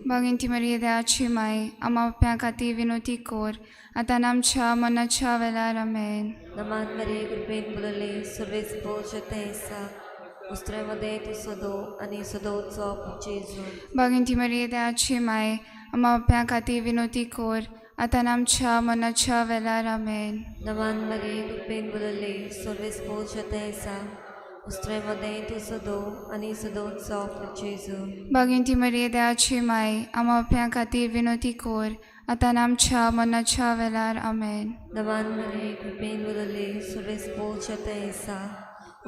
बागिंती मरिये देवाची माय आम्हा पाप्यां खातीर विनोती कोर आतां आमच्या मरणाच्या वेळार आमेन. नमान मरिये कृपेन भरले सर्वेच पोच तेसा उस्त्रेमध्ये तू सदो आणि सदोचो जेजू. बागिंती मरिये देवाची माय आम्हा पाप्यां खातीर विनोती कोर आतां आमच्या मरणाच्या वेळार आमेन. नमान मरिये कृपेन भरले सर्वेच पोच तेसा उस्त्रेमध्ये तू सदो आणि सदोचो जेजू. बागिंती मरिये देवाची माय आम्हा पाप्यां खातीर विनोती कोर आतां आमच्या मरणाच्या वेळार आमेन. नमान मरिये कृपेन भरले सर्वेच पोच तेसा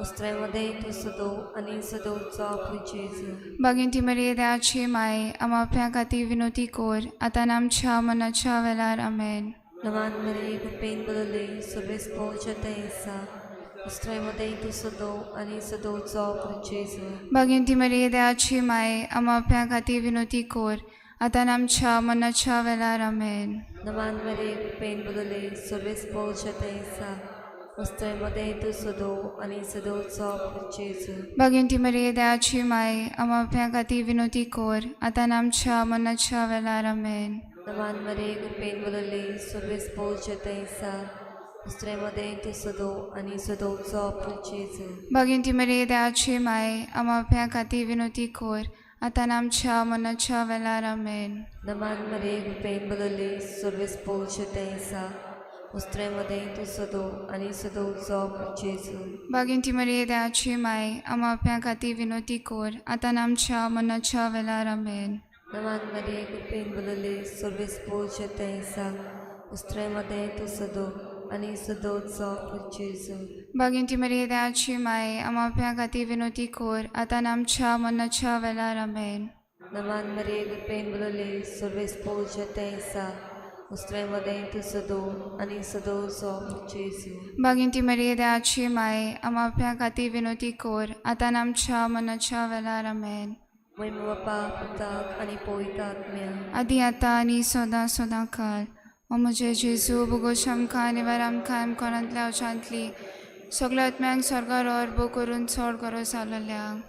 उस्त्रेमध्ये तू सदो आणि सदोचो जेजू. बागिंती मरिये देवाची माय आम्हा पाप्यां खातीर विनोती कोर आतां आमच्या मरणाच्या वेळार आमेन. नमान मरिये कृपेन भरले सर्वेच पोच तेसा उस्त्रेमध्ये तू सदो आणि सदोचो जेजू. बागिंती मरिये देवाची माय आम्हा पाप्यां खातीर विनोती कोर आतां आमच्या मरणाच्या वेळार आमेन. नमान मरिये कृपेन भरले सर्वेच पोच तेसा उस्त्रेमध्ये तू सदो आणि सदोचो जेजू. बागिंती मरिये देवाची माय आम्हा पाप्यां खातीर विनोती कोर आतां आमच्या मरणाच्या वेळार आमेन. नमान मरिये कृपेन भरले सर्वेच पोच तेसा उस्त्रेमध्ये तू सदो आणि सदोचो जेजू. बागिंती मरिये देवाची माय आम्हा पाप्यां खातीर विनोती कोर आतां आमच्या मरणाच्या वेळार आमेन. नमान मरिये कृपेन भरले सर्वेच पोच तेसा उस्त्रेमध्ये तू सदो आणि सदोचो जेजू. बागिंती मरिये देवाची माय आम्हा पाप्यां खातीर विनोती कोर आतां आमच्या मरणाच्या वेळार आमेन. नमान मरिये कृपेन भरले सर्वेच पोच तेसा उस्त्रेमध्ये तू सदो आणि सदोचो जेजू. बागिंती मरिये देवाची माय आम्हा पाप्यां खातीर विनोती कोर आतां आमच्या मरणाच्या वेळार आमेन. नमान मरिये कृपेन भरले सर्वेच पोच तेसा उस्त्रेमध्ये तू सदो आणि सदोचो जेजू. बागिंती मरिये देवाची माय आम्हा पाप्यां खातीर विनोती कोर आतां आमच्या मरणाच्या वेळार आमेन. महिमा बापा पुताक आणि पवित्र आत्म्या आदी आतां आनी सदां सदां काल. ओ म्हजे जेजू बोगोश आमकां आनी वर आमकां कोणांतल्या वचांतली सगळ्या आत्म्यांक स्वर्गार अर्बो करून चड गरो जालोल्यांक.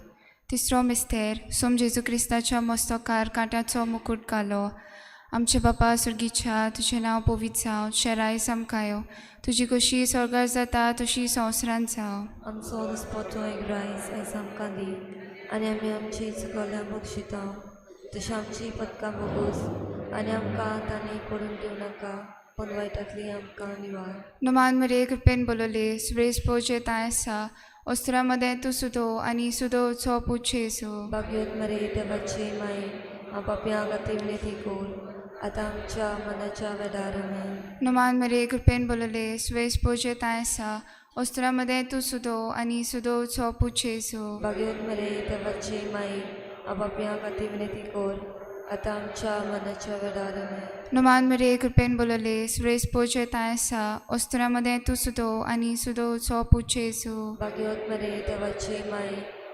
तिसरो मिस्तेर सोम जेजू क्रिस्ताच्या मस्तकार कांट्याचो मुकुट घालो. आमचे बापा सुर्गीच्या तुजें नांव पवित्र जावं, शेराय सामकायो तुजी कशी स्वर्गार जाता तशी संवसारांत जावं. आमचो दिसपट्टो एक रायस आयज आमकां दी आनी आमी आमची चुकल्यांक बक्षिता तशें आमची पदकां बोगूस आनी आमकां तांणी पडून दिवं नाका पण वायटांतली आमकां निवार. नमान मरिये कृपेन बोलोले सुरेश पोचे ताय आसा अस्त्रामध्ये तू सुदो आनी सुदोचो पुच्छे येसू. भाग्योत मरे देवाची माय हांव पापयां खातीर विनंती कोर आतां आमच्या मनाच्या वेळार आमेन. नमान मरिये कृपेन बोलोले सुरेश पोचे ताय आसा अस्त्रामध्ये तू सुदो आनी सुदोचो पुच्छे येसू. भाग्योत मरे देवाची माय हांव पापयां खातीर विनंती कोर आतां आमच्या मनाच्या वेळार आमेन. नमान मरिये कृपेन बोलोले सुरेश पोचे ताय आसा अस्त्रामध्ये तू सुदो आनी सुदोचो पुच्छे येसू. भाग्योत मरे देवाची माय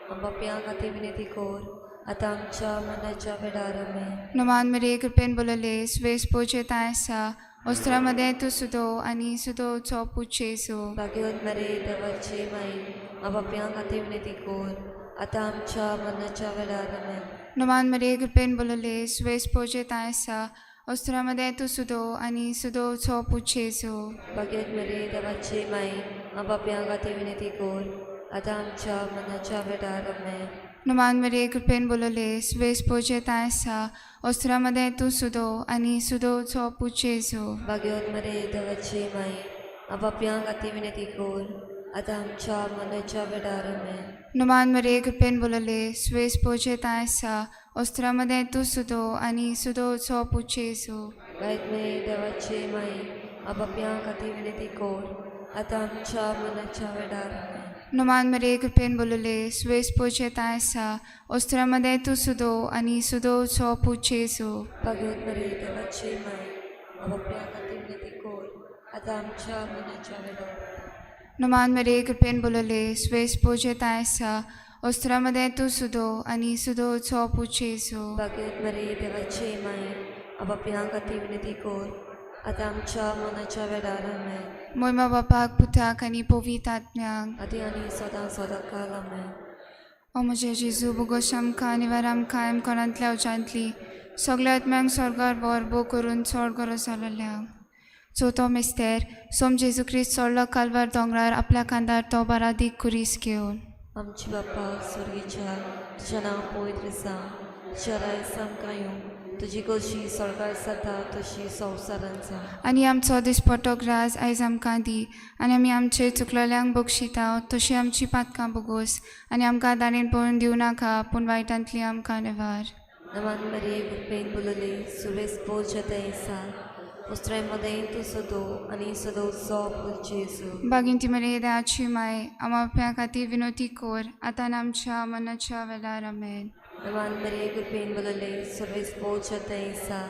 हांव पापयां खातीर विनंती कोर आतां आमच्या मनाच्या वेळार आमेन. नमान मरिये कृपेन बोलोले सुरेश पोचे ताय आसा अस्त्रामध्ये तू सुदो आनी सुदोचो पुच्छे येसू. भाग्योत मरे देवाची माय हांव पापयां खातीर विनंती कोर आतां आमच्या मनाच्या वेळार आमेन. नमान मरिये कृपेन बोलोले सुरेश पोचे ताय आसा अस्त्रामध्ये तू सुदो आनी सुदोचो पुच्छे येसू. भाग्योत मरे देवाची माय हांव पापयां खातीर विनंती कोर आतां आमच्या मनाच्या वेळार आमेन. नमान मरिये कृपेन बोलोले सुरेश पोचे ताय आसा अस्त्रामध्ये तू सुदो आनी सुदोचो पुच्छे येसू. भाग्योत मरे देवाची माय हांव पापयां खातीर विनंती कोर आतां आमच्या मनाच्या वेळार आमेन. नमान मरिये कृपेन बोलोले सुरेश पोचे ताय आसा अस्त्रामध्ये तू सुदो आनी सुदोचो पुच्छे येसू. गायत मरे देवाची माय हांव पापयां खातीर विनंती कोर आतां आमच्या मनाच्या वेळार आमेन. नमान मरिये कृपेन बोलोले सुरेश पोचे ताय आसा अस्त्रामध्ये तू सुदो आनी सुदोचो पुच्छे येसू. भाग्योत मरे देवाची माय हांव पापयां खातीर विनंती कोर आतां आमच्या मनाच्या वेळार. नमान मरिये कृपेन बोलोले सुरेश पोचे ताय आसा अस्त्रामध्ये तू सुदो आनी सुदोचो पुच्छे येसू. भाग्योत मरे देवाची माय हांव पापयां खातीर विनंती कोर आतां आमच्या मनाच्या वेळार आमेन. मोयमा बापाक पुताक आनी पवित्र आत्म्यांक आदी आनी सदां सदां काल आमेन. ओ म्हजे जेजू बोगोश आमकां आनी वर आमकां कोणांतल्या वचांतली सगल्या आत्म्यांक स्वर्गार बो करून चड करो जालोल्यांक चवथो मिस्तेर सोम जेजू क्रिस्त सोडलो कालवार दोंगरार आपल्या कांदार तो बारादीक कुरीस घेवन आमचे बाप्पा स्वर्गीच्या तुझें नांव पवित्र आसा तुजें रायज आमकां येवं तुजी कशी स्वर्गार जाता तशी संवसारांत जावं आनी आमचो दिसपट्टो ग्रास आयज आमकां दी आनी आमी आमचे चुकलेल्यांक बक्षिता तशी आमची पातकां बोगोस आनी आमकां दाणेन पळोवन दिवं नाका पूण वायटांतली आमकां निवार नमान मरे गुप्पेन बुलले सुरेश पोलचते ईसा उस्त्रे मदें तूं सदो आनी सदो उत्सव जेजू बागिंती मरे देवाची माय आमाप्या खातीर विनोती कोर आतां आनी आमच्या मनाच्या वेळार आमेन नमान मरे गुप्पेन बुलले सुरेश पोलचते ईसा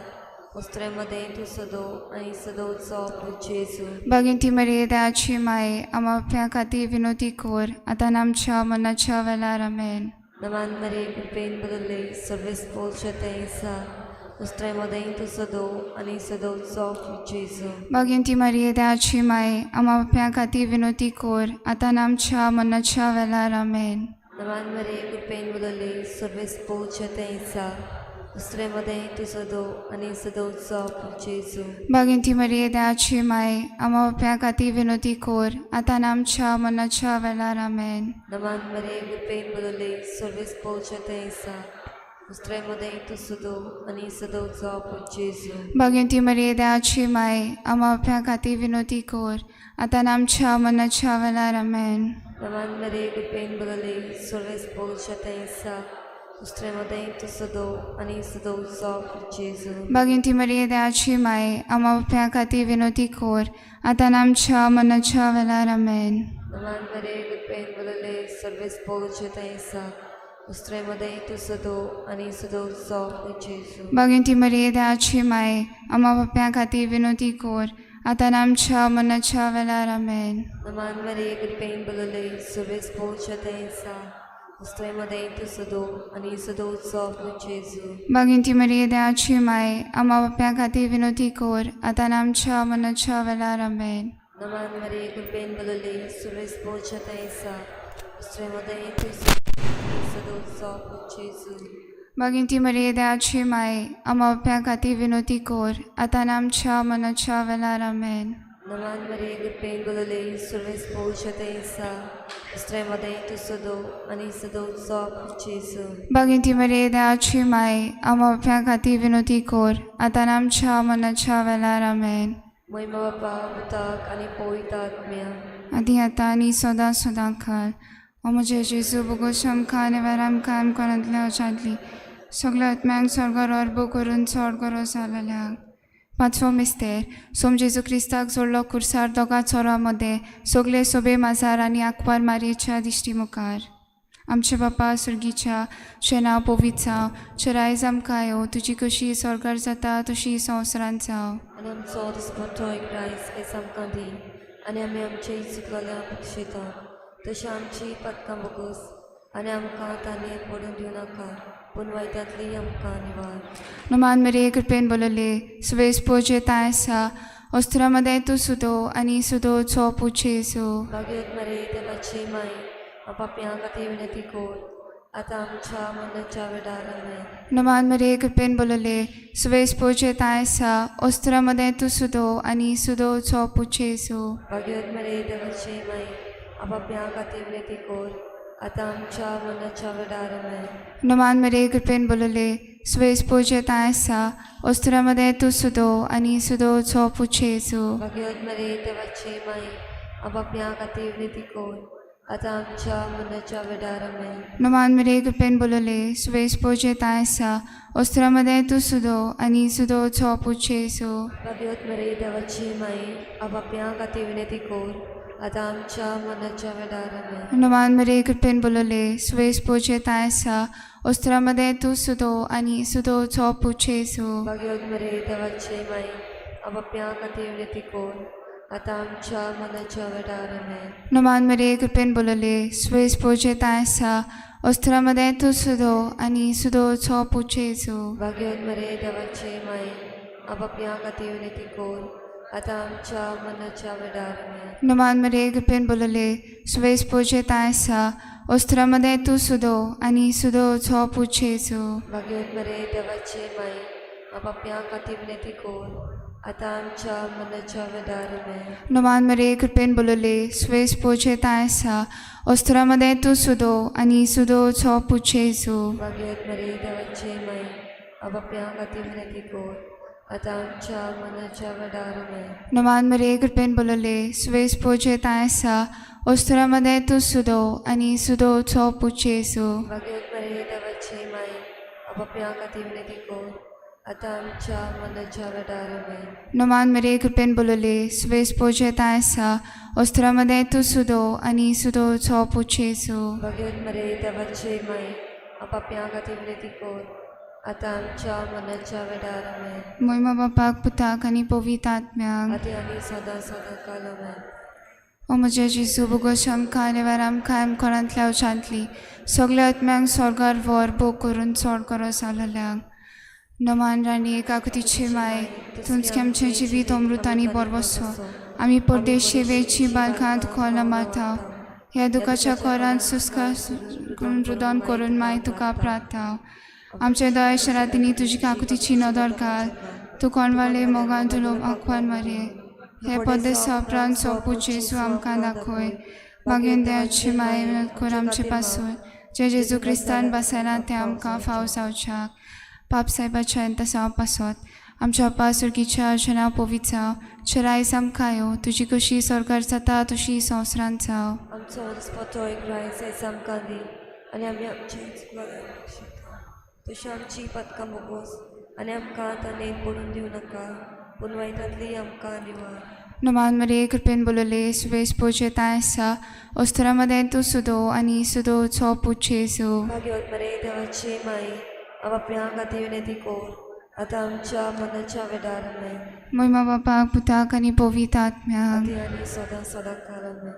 उस्त्रे मदें तूं सदो आनी सदो उत्सव जेजू बागिंती मरे देवाची माय आमाप्या खातीर विनोती कोर आतां आनी आमच्या मनाच्या वेळार आमेन नमान मरे गुप्पेन बुलले सुरेश पोलचते ईसा उस्त्रे मदें तूं सदो आनी सदो उत्सव जेजू बागिंती मरे देवाची माय आमाप्या खातीर विनोती कोर आतां आनी आमच्या मनाच्या वेळार आमेन नमान मरे गुप्पेन बुलले सुरेश पोलचते ईसा उस्त्रे मदें तूं सदो आनी सदो उत्सव जेजू बागिंती मरे देवाची माय आमाप्या खातीर विनोती कोर आतां आनी आमच्या मनाच्या वेळार आमेन नमान मरे गुप्पेन बुलले सुरेश पोलचते ईसा उस्त्रे मदें तूं सदो आनी सदो उत्सव जेजू बागिंती मरे देवाची माय आमाप्या खातीर विनोती कोर आतां आनी आमच्या मनाच्या वेळार आमेन नमान मरे गुप्पेन बुलले सुरेश पोलचते ईसा उस्त्रे मदें तूं सदो आनी सदो उत्सव जेजू बागिंती मरे देवाची माय आमाप्या खातीर विनोती कोर आतां आनी आमच्या मनाच्या वेळार आमेन नमान मरे गुप्पेन बुलले सुरेश पोलचते ईसा उस्त्रे मदें तूं सदो आनी सदो उत्सव जेजू बागिंती मरे देवाची माय आमाप्या खातीर विनोती कोर आतां आनी आमच्या मनाच्या वेळार आमेन नमान मरे गुप्पेन बुलले सुरेश पोलचते ईसा उस्त्रे मदें तूं सदो आनी सदो उत्सव जेजू बागिंती मरे देवाची माय आमाप्या खातीर विनोती कोर आतां आनी आमच्या मनाच्या वेळार आमेन नमान मरे गुप्पेन बुलले सुरेश पोलचते ईसा उस्त्रे मदें तूं सदो उत्सव जेजू बागिंती मरे देवाची माय आमाप्या खातीर विनोती कोर आतां आनी आमच्या मनाच्या वेळार आमेन नमान मरे गुप्पेन बुलले सुरेश पोलचते ईसा उस्त्रे मदें तूं सदो आनी सदो उत्सव जेजू बागिंती मरे देवाची माय आमाप्या खातीर विनोती कोर आतां आनी आमच्या मनाच्या वेळार आमेन महिमा बापा उताक आनी पवित्र आत्म्या आदी आतां आनी सदां सदां खाल ओ म्हजे जेजू बोगोस आमकां आनी वेर आमकां आमकोनांतल्या वचांतली सगल्या आत्म्यांक स्वर्गार अर्बो करून चड करो जालोल्यांक पांचवो मिस्तेर सोम जेजू क्रिस्ताक जोडलो कुर्सार दोगा चोरां मदें सगले सोबे माजार आनी आंकवार मारयेच्या दिश्टी मुखार आमचे बापा सुर्गीच्या तुजें नांव पवित्र जावं तुजें रायज आमकां येवं तुजी कशी स्वर्गार जाता तशी संवसारांत जावं आनी आमचो दिसपट्टो एक रायज आयज आमकां दी आनी आमी आमचे चुकलेल्यांक बक्षिता तशी आमची पातकां बोगोस आनी आमकां तांतयेंत पडून दिवं नाका पूण वायटांतली आमकां निवार नमान मरे कृपेन बोलले सुवेस पोजे ताय आसा अस्त्रा मदें तूं सुदो आनी सुदो चो पुचेसो भाग्यवत मरे देवाची माय पापयां खातीर विनंती कोर आतां आमच्या मनाच्या वेळार आमेन नमान मरे कृपेन बोलले सुवेस पोजे ताय आसा अस्त्रा मदें तूं सुदो आनी सुदो चो पुचेसो भाग्यवत मरे देवाची माय पापयां खातीर विनंती कोर आतां आमच्या मनाच्या वेळार आमेन नमान मरे कृपेन बोलले सुवेस पोजे ताय आसा अस्त्रा मदें तूं सुदो आनी सुदो चो पुचेसो भाग्यवत मरे देवाची माय पापयां खातीर विनंती कोर आतां आमच्या मनाच्या वेळार आमेन नमान मरे कृपेन बोलले सुवेस पोजे ताय आसा अस्त्रा मदें तूं सुदो आनी सुदो चो पुचेसो भाग्यवत मरे देवाची माय पापयां खातीर विनंती कोर आतां आमच्या मनाच्या वेळार आमेन नमान मरे कृपेन बोलले सुवेस पोजे ताय आसा अस्त्रा मदें तूं सुदो आनी सुदो चो पुचेसो भाग्यवत मरे देवाची माय पापयां खातीर विनंती कोर आतां आमच्या मनाच्या वेळार आमेन नमान मरे कृपेन बोलले सुवेस पोजे ताय आसा अस्त्रा मदें तूं सुदो आनी सुदो चो पुचेसो भाग्यवत मरे देवाची माय पापयां खातीर विनंती कोर आतां आमच्या मनाच्या वेळार आमेन नमान मरे कृपेन बोलले सुवेस पोजे ताय आसा अस्त्रा मदें तूं सुदो आनी सुदो चो पुचेसो भाग्यवत मरे देवाची माय आपापल्या खातीर विनंती कर आता आमच्या मनाच्या वेदारमे नमान मरे कृपेन बोलले स्वेस पोचे तायसा ओस्त्रामध्ये तू सुदो आणि सुदो छो पुछेसू भाग्यवत मरे देवाचे माई आपापल्या खातीर विनंती कर आता आमच्या मनाच्या वेदारमे नमान मरे कृपेन बोलले स्वेस पोचे तायसा ओस्त्रामध्ये तू सुदो आणि सुदो छो पुछेसू भाग्यवत मरे देवाचे माई आपापल्या खातीर विनंती कर आता आमच्या मनाच्या वेदारमे नमान मरे कृपेन बोलले स्वेस पोचे तायसा ओस्त्रामध्ये तू सुदो आणि सुदो छो पुछेसू भाग्यवत मरे देवाचे माई आपापल्या खातीर विनंती कर आता आमच्या मनाच्या वेदारमे मोहिमा बापाक पुताक आणि पवित्र आत्म्याक आधी आणि सदा सदा कालमे ओ म्हजे जेजू बोगोश आमकां आनी वर आमकां कोणांतल्या वचांतली सगल्या आत्म्यांक स्वर्गार वर बो करून चोड करो सालल्यांक नमान राणी एकाकुतीची माय तुमचें आमचें जिवीत अमृत आनी बरवसो आमी परदेशी वेची बालकांत खोल मारता ह्या दुखाच्या कोरांत सुस्का करून रुदन करून माय तुका प्रार्थाव आमच्या दयेशरातीनी तुजी काकुतीची नदर घाल तू कोणवाले मोगान तुलो आंखवान मरे हे पद्दत सोपरान सोपू जेजू आमकां दाखोय मागीर देवाची माय विनत कर आमचे पासून जे जेजू क्रिस्तान बसयना ते आमकां फाव जावच्याक पाप साहेबाच्या तसा पासत आमच्या पासुरकीच्या अर्चना पवित्र चराय सामकायो तुजी कशी सरकार जाता तशी संवसारांत जाव आमचो वनस्पतो एक रायस आमकां दी आनी आमी आमचे तशी आमची पदकां बोगोस आनी आमकां ताणेन पडून दिवं नाका पूण वायटांतली आमकां दिवार नमान मरे कृपेन बोलले सुवेस पोचे तायसा ओस्त्रामध्ये तू सुदो आणि सुदो छो पुछेसू भाग्यवत मरे देवाची माई आपापल्या खातीर विनंती कर आता आमच्या मनाच्या वेदारमे मोहिमा बापाक पुताक आणि पवित्र आत्म्याक आधी आणि सदा सदा कालमे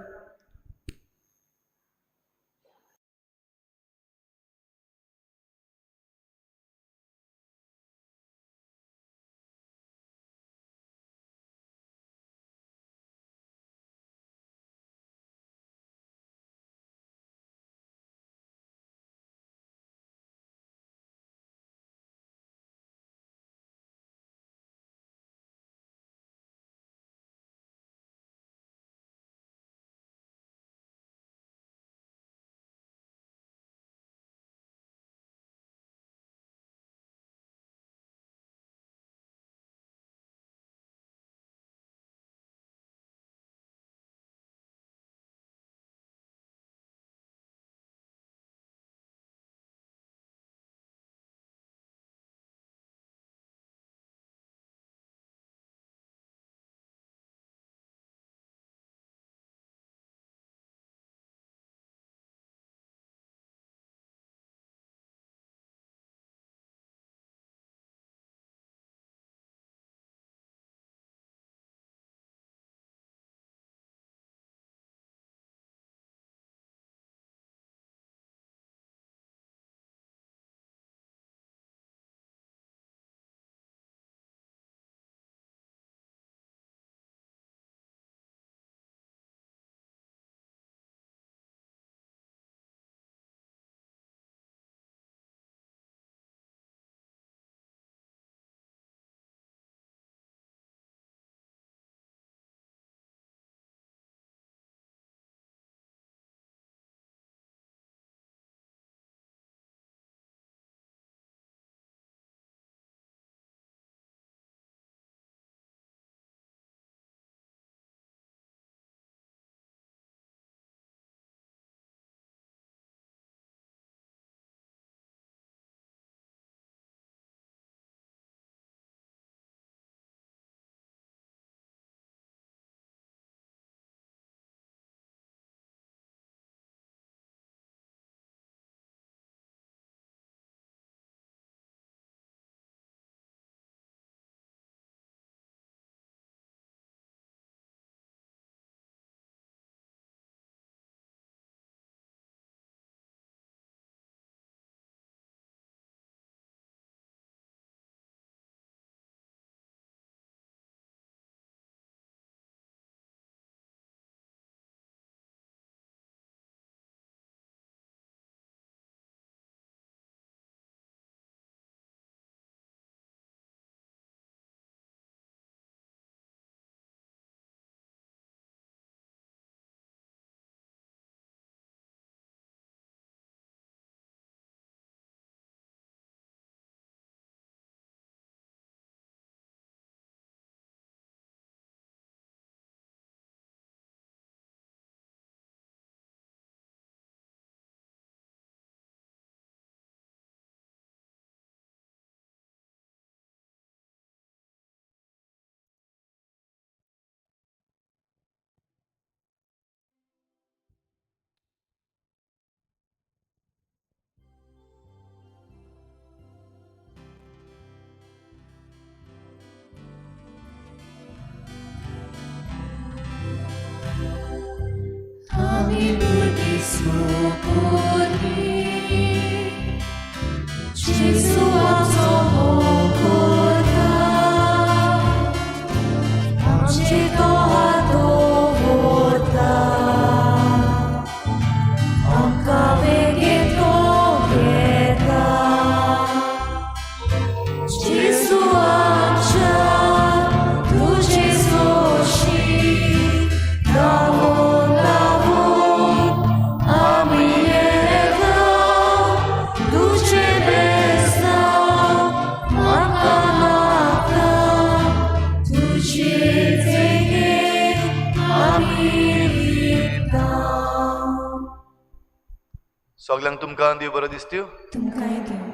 सगळ्यांक तुमकां देव बरो दिसत्यो तुमकांय देव.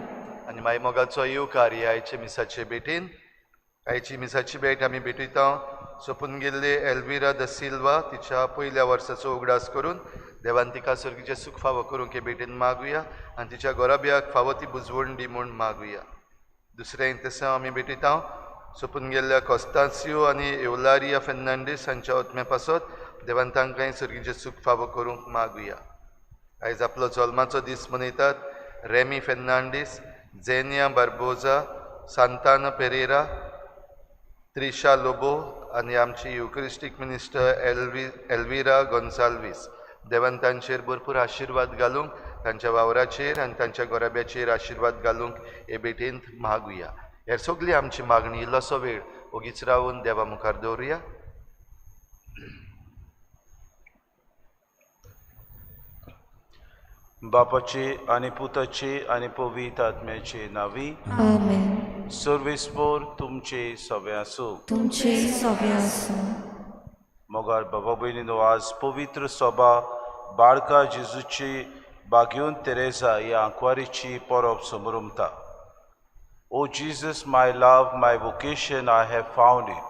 आनी मागीर मोगाचो येवकार ह्या आयचे मिसाचे भेटीन आयची मिसाची भेट आमी भेटयता सोंपून गेल्ले एल्विरा द सिल्वा तिच्या पयल्या वर्साचो उगडास करून देवान तिका सर्गीचे सूख फावो करूंक हे भेटेन मागुया आनी तिच्या गोराब्याक फावो ती बुजवण दी म्हूण मागुया. दुसरें इंतसांव आमी भेटयता सोंपून गेल्ल्या कॉस्तासियो आनी एवलारिया फेर्नांडीस हांच्या ओतम्या पासत देवान तांकांय सर्गीचे सूख फावो करूंक मागुया. आयज आपलो जल्माचो दीस मनयतात रेमी फेर्नांडीस, जेनिया बार्बोजा, सांताना पेरेरा, त्रिशा लोबो आनी आमची युक्रिस्टीक मिनिस्टर एल्विरा गोन्साल्वीस. देवान तांचेर भरपूर आशिर्वाद घालूंक तांच्या वावराचेर आनी तांच्या गोराब्याचेर आशिर्वाद घालूंक हे भेटेंत मागुया. हेर सगळी आमची मागणी इल्लोसो वेळ ओगीच रावन देवा मुखार दवरुया. बापाचे आनी पुताचे आनी पवित्र आत्म्याचे नावी. आमेन. सर्वेस्पोर तुमचे सवे आसूं. तुमचे सगळे आसूं. मोगार बाबा भयणीनो, आज पवित्र सभा बाळका जेजूची बागेवन तेरेसा ह्या आंकवारीची परब समारंभता. O Jesus, my love, my vocation, I have found it.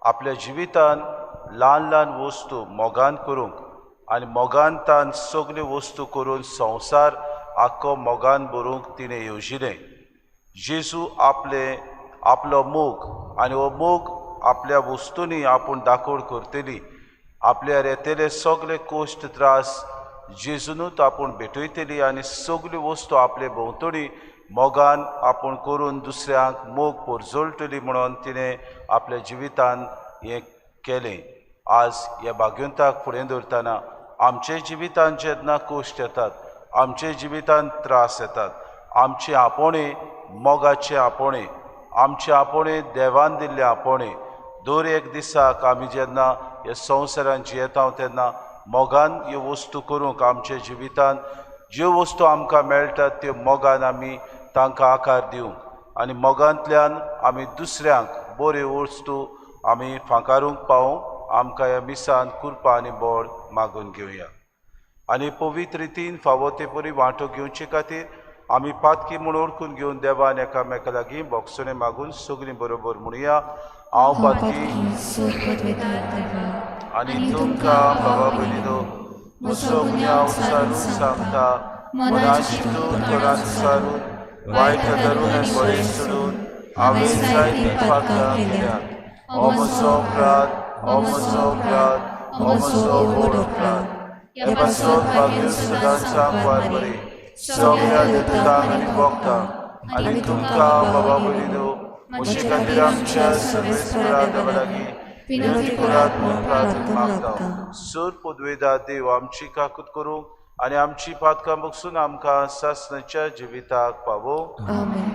आपल्या जिवितान ल्हान ल्हान वस्तू मोगान करूंक आनी मोगान तान सगल्यो वस्तू करून संवसार आख्खो मोगान भरूंक तिणें येवजिलें. जेजू आपलो मोग आनी हो मोग आपल्या वस्तूंनी आपूण दाखोड करतली. आपल्यार येतले सगळे कोश्ट त्रास जेजूनूच आपूण भेटयतली आनी सगल्यो वस्तू आपले भोंवतणी मोगान आपूण करून दुसऱ्यांक मोग पोरजोळटली म्हणून तिणें आपल्या जिवितान हें केलें. आज ह्या भाग्यवंताक फुडें दवरतना आमचे जिवितान जेन्ना कोश्ट येतात, आमचे जिवितान त्रास येतात, आमचे आपोणे मोगाचे आपोणे, आमचे आपोणे देवान दिल्ले आपोणे, दर एक दिसाक आमी जेन्ना ह्या संवसारान जियेता तेन्ना मोगान ह्यो वस्तू करूंक आमच्या जिवितान ज्यो वस्तू आमकां मेळटात त्यो मोगान आमी तांकां आकार दिवंक आनी मोगांतल्यान आमी दुसऱ्यांक बऱ्यो वस्तू आमी फांकारूंक पावूंक आमकां ह्या मिसान कृपा आनी बोड मागून घेवया. आनी पवित्र रितीन फावो ते परी वांटो घेवचे खातीर आमी पातकी म्हूण ओळखून घेवन देवान एकामेका लागीं बोगसणे मागून सगळीं बरोबर म्हणुया. हांव पातकी आनी तुमकां बाबा भयणीनो म्हजो गुन्यांव विचारून सांगता. मनाचितून तोंडान विचारून वायट धरून आनी बरें सोडून हांवें जायतीं पातकां केल्यात. हो म्हजो अपराध, हो म्हजो अपराध, हो म्हजो व्हड अपराध. ह्या पासत भाग्य सदांचाक वार बरें सगळ्या देवतांक आनी भक्तांक आनी तुमकां बाबा भयणीनो म्हजे खातीर आमच्या सर्वेस्परा देवा लागीं विनंती करात म्हूण प्रार्थना मागता. सर पदवेदार देव आमची काकूत करूंक आनी आमची पातकां बगसून आमकां सासणाच्या जिविताक पावो. आमेन.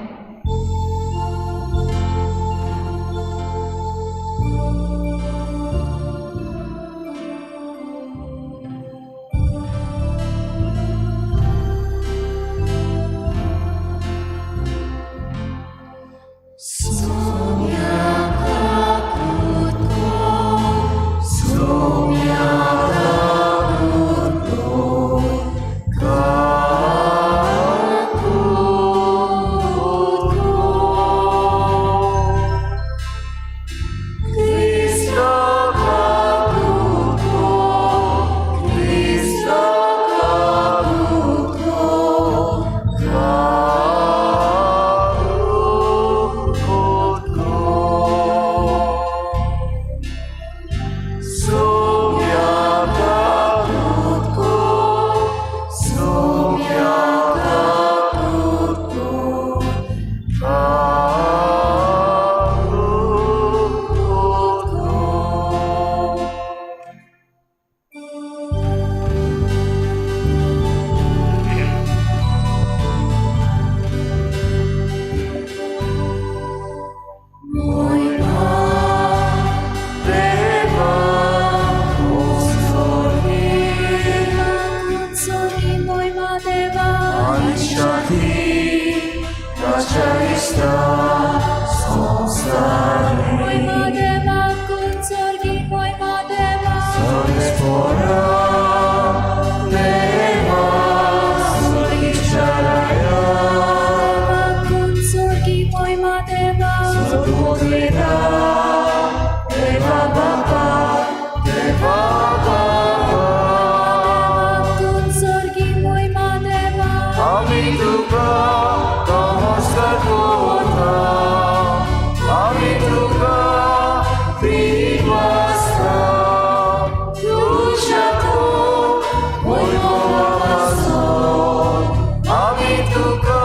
Deva तुका नमस्कार करता आमी तुका प्रेम आसता तुझ्या वैभवापासून आमी तुका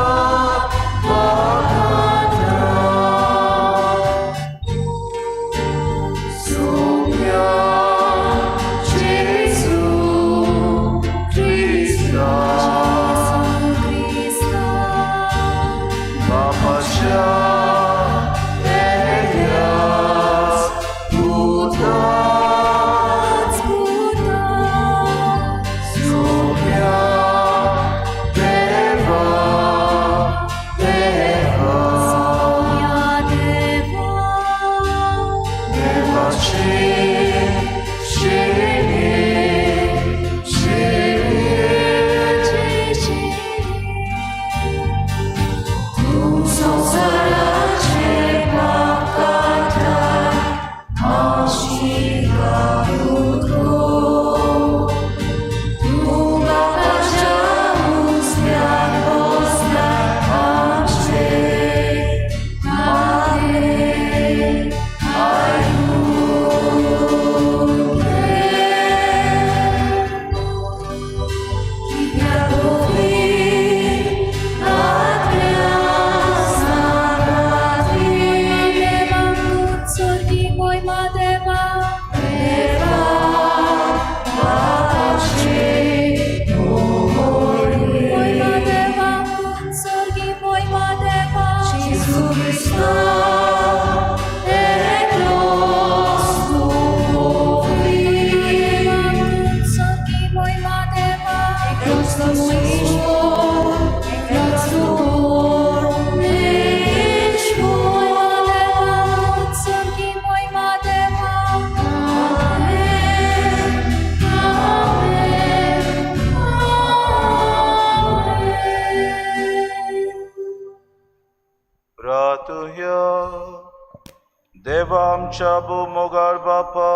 देवा आमच्या मोगाळ बापा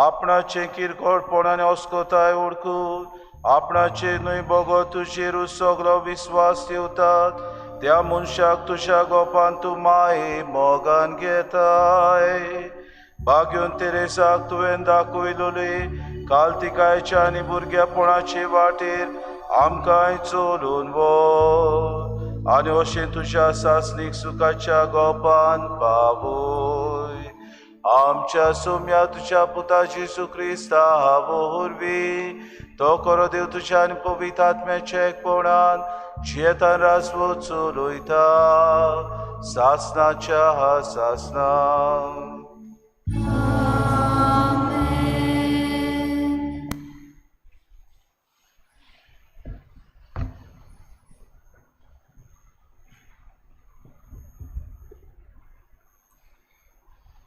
आपणाचे किरकोळपणाने ओस्कोताय ओळखून आपणाचे न्हय बगो तुजेर सगळो विस्वास ठेवतात त्या मनशाक तुझ्या गोपान तूं माये मोगान घेताय भाग्योन तेरेसाक तुवें दाखयलोली कालतिकायच्या आनी भुरग्यापणाचे वाटेर आमकांय चलून व्हर आनी अशें तुज्या सासणीक सुखाच्या गोपान पावय आमच्या सोम्या तुझ्या पुता जेसू क्रिस्ता वरवी तो करो देव तुझ्या आनी पवित्र आत्म्याच्या एकपणान जियेतान रासवो चलयता सासनाच्या सासना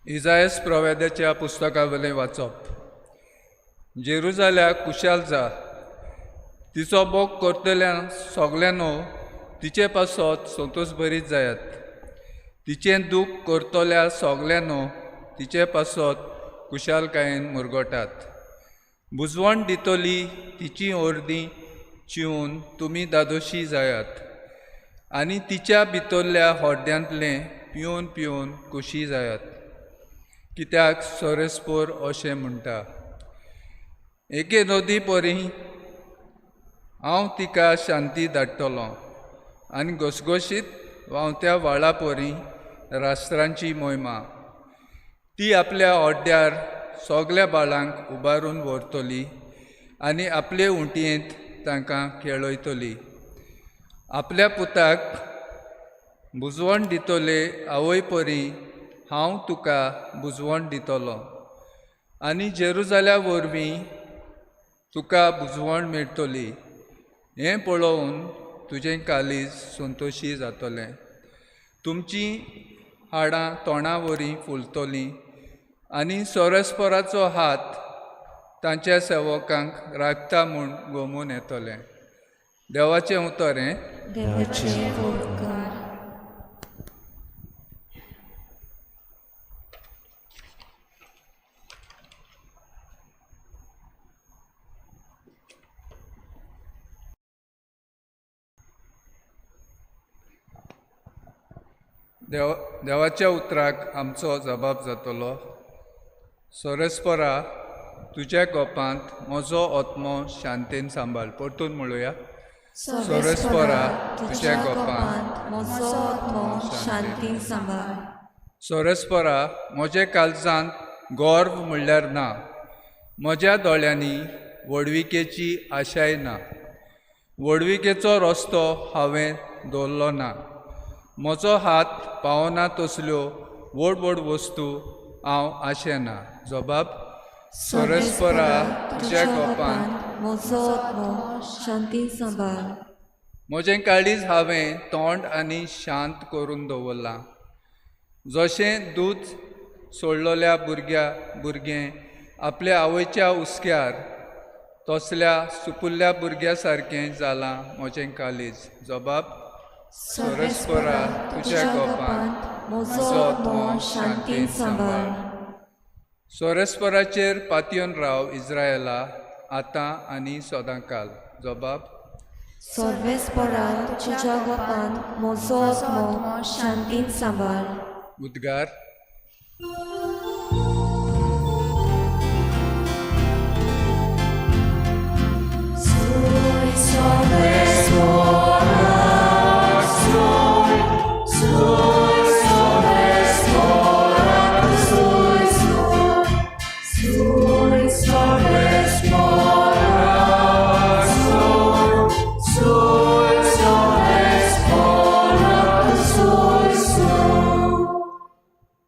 इजायास प्रवेद्याच्या पुस्तका वयलें वाचप जेरुजाल्याक कुशाल जा तिचो बोग करतल्या सगळ्यांनो तिचे पासत संतोश भरीत जायात तिचें दूख करतल्या सगळ्यांनो तिचे पासत कुशालकायेन मुरगटात बुजवण दितली तिची ओर्दी चिवन तुमी दादोशी जायात आनी तिच्या भितरल्या होड्ड्यांतलें पिवन पिवन खुशी जायात कित्याक सोरेस्पोर अशें म्हणटा एके नदी परी हांव तिका शांती धाडटलों आनी घसघशीत व्हांवत्या व्हाळा परी राष्ट्रांची मोहिमा ती आपल्या ओड्ड्यार सगल्या बाळांक उबारून व्हरतली आनी आपले उंटयेंत तांकां खेळयतली आपल्या पुताक बुजवण दितले आवय परी हांव तुका बुजवण दितलो आनी जेरुजाल्या वरवीं तुका बुजवण मेळटली हें पळोवन तुजें कालीज संतोशी जातलें तुमचीं हाडां तोंडा वरी फुलतलीं आनी सोरेस्पोराचो हात तांच्या सेवकांक राखता म्हूण गमून येतलें देवाचें उतर हें देवाच्या उतराक आमचो जबाब जातलो. सोरेस्परा, तुज्या गोपांत म्हजो आत्मो शांतेन सांबाळ. परतून म्हणुया. सोरेस्परा, तुज्या गोपांत म्हजो आत्मो शांतीन सांबाळ. सोरेस्परा, म्हजे काळजांत गर्व म्हणल्यार ना. म्हज्या दोळ्यांनी वडविकेची आशाय ना. वडविकेचो रस्तो हांवें दवरलो ना. म्हजो हात पावना तसल्यो व्हड व्हड वस्तू हांव आशेना. जबाब. सोरेस्परा, तुज्या गोपांत म्हजो आत्मो शांतीन सांबाळ. म्हजें काळीज हांवें तोंड आनी शांत करून दवरलां. जशें दूद सोडलेल्या भुरगें आपल्या आवयच्या उस्क्यार, तसल्या सुपुल्ल्या भुरग्या सारकें जालां म्हजें काळीज. जबाब. सोरेस्परा, तुज्या गोपांत म्हजो आत्मो शांतीन सांबाळ. सोरेस्पराचेर पातयेवन राव इस्रायेला, आतां आनी सदांकाल. जबाब. सर्वेस्परान तुज्या गोपांत म्हजो आत्मो शांतीन सांबाळ. उद्गार.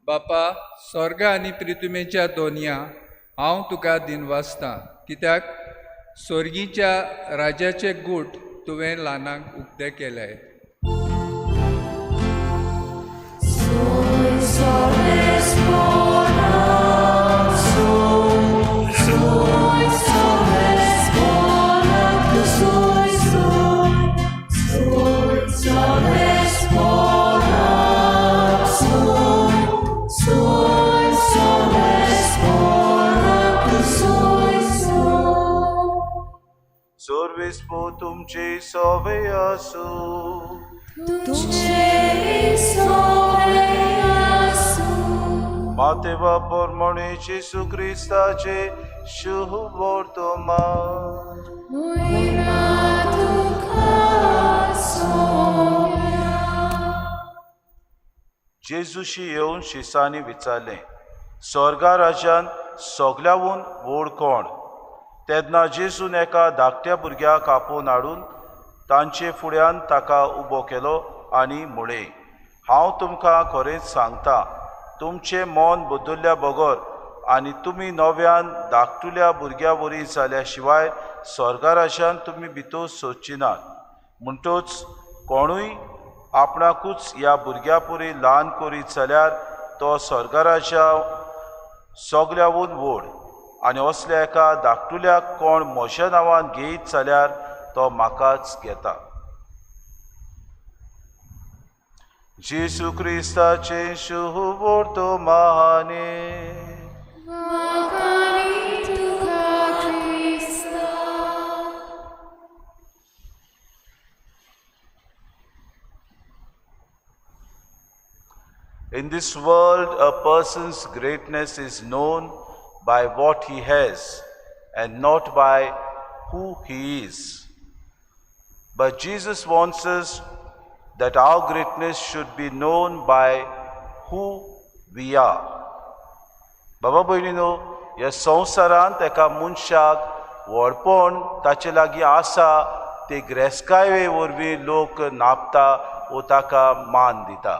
बापा, स्वर्ग आनी पृथ्वीच्या दोनया हांव तुका दिनवासतां, कित्याक स्वर्गीच्या राजाचे गूट तुवें ल्हानांक उक्ते केल्याय. सर्वेस्पो तुमचे सोवे आसू. मातेवा पोरमोणे जेसू क्रिस्ताचे शुभ वर्तमान. जेजूशी येवन शिसांनी विचारलें, स्वर्गा राज्यान सगल्याहून व्हड कोण? तेन्ना जेजून एका धाकट्या भुरग्याक आपोवन हाडून तांचे फुड्यान ताका उबो केलो आनी म्हळें, हांव तुमकां खरेंच सांगतां, तुमचें मन बदल्ल्या बगर आनी तुमी नव्यान धाकटुल्या भुरग्या वरी जाल्या शिवाय स्वर्गा राज्यान तुमी भितर सोदची नात. म्हणटच कोणूय आपणाकूच ह्या भुरग्या परी ल्हान करीत जाल्यार तो स्वर्गा राज्या सगल्याहून व्हड. आनी असल्या एका धाकटुल्याक कोण म्हज्या नांवान घेयत जाल्यार तो म्हाकाच घेता. जेसू क्रिस्ताचे शुभ वर्तमाने. In this world, a person's greatness is known by what he has and not by who he is. But Jesus wants us that our greatness should be known by who we are. बाबा भयणीनो, ह्या संवसारांत एका मनशाक व्हडपण ताचे लागीं आसा ते ग्रेस्काये वरवीं लोक नापता वो ताका मान दिता.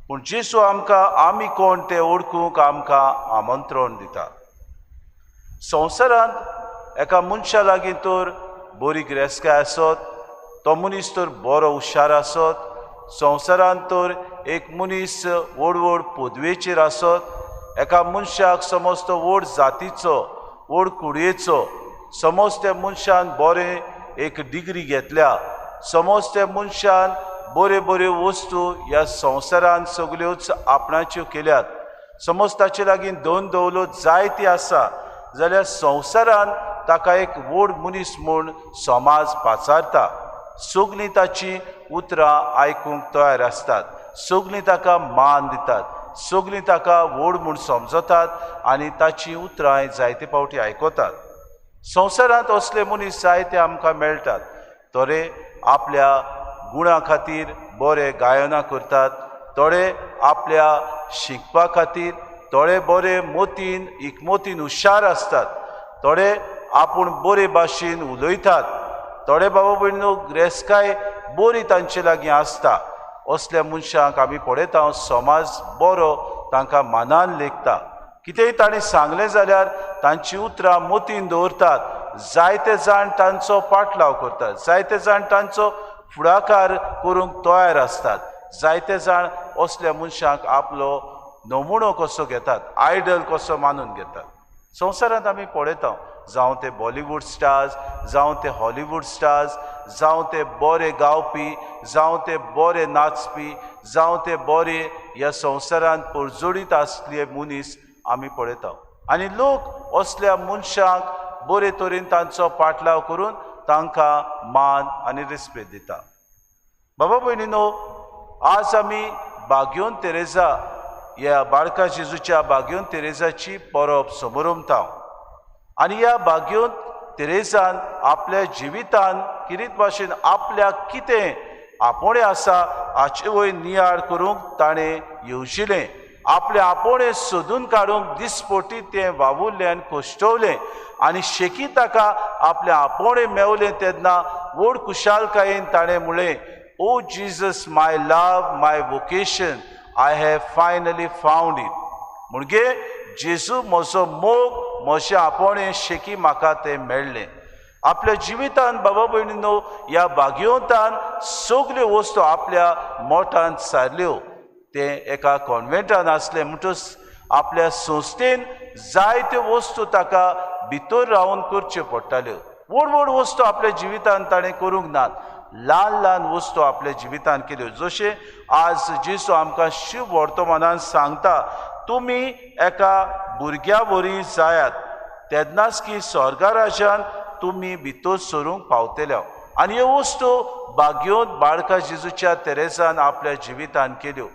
पूण जेसू आमकां आमी कोण तें ओळखूंक आमकां आमंत्रण दिता. संवसारांत एका मनशा लागीं तर बरी ग्रेस्काय आसत, तो मनीस तर बरो हुशार आसत. संवसारांत तर एक मनीस व्हड व्हड पदवेचेर आसत. एका मनशाक समज तो व्हड जातीचो, व्हड कुडयेचो, समज त्या मनशान बरें एक डिग्री घेतल्या, समज त्या मनशान बऱ्यो बऱ्यो वस्तू ह्या संवसारांत सगल्योच आपणाच्यो केल्यात, समज ताचे लागीं धन दौलत जायती आसा जाल्यार संवसारान ताका एक व्हड मनीस म्हूण समाज पाचारता. सगलीं ताची उतरां आयकूंक तयार आसतात. सगळीं ताका मान दितात, सगळीं ताका व्हड म्हूण समजतात आनी ताची उतरां जायते फावटी आयकतात. संवसारांत असले मनीस जायते आमकां मेळटात. थोडे आपल्या गुणां खातीर बरे गायनां करतात, थोडे आपल्या शिकपा खातीर, थोडे बरे मोतीन एकमोतीन हुशार असतात, थोडे आपूण बरे भाशेन उलयतात, थोडे बाबा भयणीनो रेस्काय बरी तांचे लागीं आसता. असल्या मनशांक आमी पळयता समाज बरो तांकां मानान लेखता. कितेंय ताणें सांगलें जाल्यार तांची उतरां मोतीन दवरतात. जायते जाण तांचो पाटलाव करतात, जायते जाण तांचो फुडाकार करूंक तयार आसतात. जायते जाण असल्या मनशांक आपलो नमुणो कसो घेतात, आयडल कसो मानून घेतात. संवसारांत आमी पळयता, जावं ते बॉलिवूड स्टार्स, जावं ते हॉलिवूड स्टार्स, जावं ते बरे गावपी, जावं ते बरे नाचपी, जावं ते बरे ह्या संवसारांत परजोडीत आसले मनीस आमी पळयता. आनी लोक असल्या मनशांक बरे तरेन तांचो पाटलाव करून तांकां मान आनी रिस्पेद दिता. बाबा भयणीनो, आज आमी बागयोन तेरेजा ह्या बाळका जेजूच्या बागयोन तेरेजाची परब समोरुमतांव. आनी ह्या बागयोन तेरेजान आपल्या जिवितान किरीत भाशेन आपल्याक कितें आपोणें आसा हाचे वयर नियाळ करूंक ताणें येवजिलें. आपले आपोणें सोदून काडूंक दिसपोटी तें वावुरलें आनी कश्टवलें. आनी शेकी ताका आपलें आपोणें मेवलें तेन्ना व्हड कुशालकायेन ताणें म्हणलें, O Jesus, my love, my vocation, I have finally found it. म्हणजे जेजू म्हजो मोग, म्हजें आपोणें शेकी म्हाका तें मेळ्ळें. आपल्या जिवितान बाबा भयणीनो ह्या बागयोंतान सगल्यो वस्तू आपल्या मोठांत सारल्यो. ते एका कॉन्वेंटान आसले म्हणटच आपल्या संस्थेन जायत्यो वस्तू ताका भितर रावन करच्यो पडटाल्यो. व्हड व्हड वस्तू आपल्या जिवितान ताणें करूंक नात, ल्हान ल्हान वस्तू आपल्या जिवितान केल्यो. जशें आज जेजू आमकां शुभ वर्तमानान सांगता, तुमी एका भुरग्या वरी जायात तेन्नाच की स्वर्गा राज्यान तुमी भितर सरूंक पावतले. आनी ह्यो वस्तू बागयोन बाळका जेजूच्या तेरेजान आपल्या जिवितान केल्यो.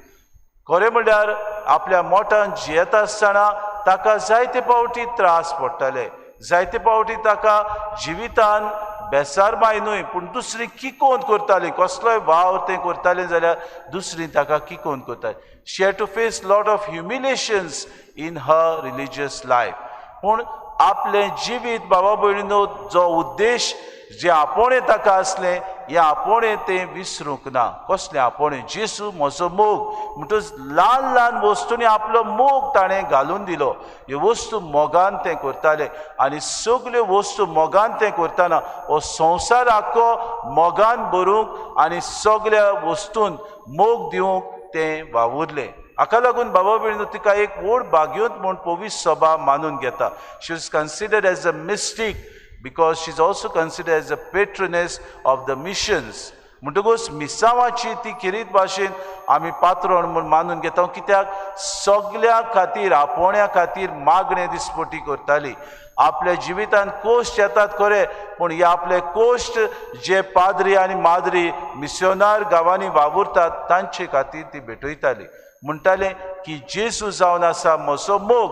खरें म्हणल्यार आपल्या मोठान जियेता आसतना ताका जायते फावटी त्रास पडटाले, जायते फावटी ताका जिवितान बेसारमाय न्हय पूण दुसरी किकोन करताली. कसलोय वावर तें करतालें जाल्यार दुसरी ताका किकोन करताली. She had to face lot of humiliations in her religious life. पूण आपलें जिवीत बाबा भयणीनो जो उद्देश जे आपोणें ताका आसलें, हें आपोणें तें विसरूंक ना. कसलें आपोणें? जेजू म्हजो मोग म्हणटच ल्हान ल्हान वस्तूंनी आपलो मोग ताणें घालून दिलो. ह्यो वस्तू मोगान तें करतालें आनी सगल्यो वस्तू मोगान तें करतना हो संवसार आख्खो मोगान भरूंक आनी सगळ्या वस्तूंक मोग दिवंक तें वावुरलें. हाका लागून बाबा भयणीनो तिका एक व्हड बागयोंत म्हूण पवित्र सभा मानून घेता. She is considered as a mystic because she is also considered as a patroness of the missions. म्हणटकूच मिसांवाची ती किरीत भाशेन आमी पात्रोण म्हूण मानून घेता, कित्याक सगल्या खातीर आपोण्या खातीर मागणें दिसपटी करताली. आपल्या जिवितान कोश्ट येतात खरें, पूण हे आपले कोश्ट जे पाद्री आनी माद्री मिस्योनार गांवांनी वावुरतात तांचे खातीर ती भेटयताली. म्हणटालें की जेजू जावन आसा म्हजो मोग,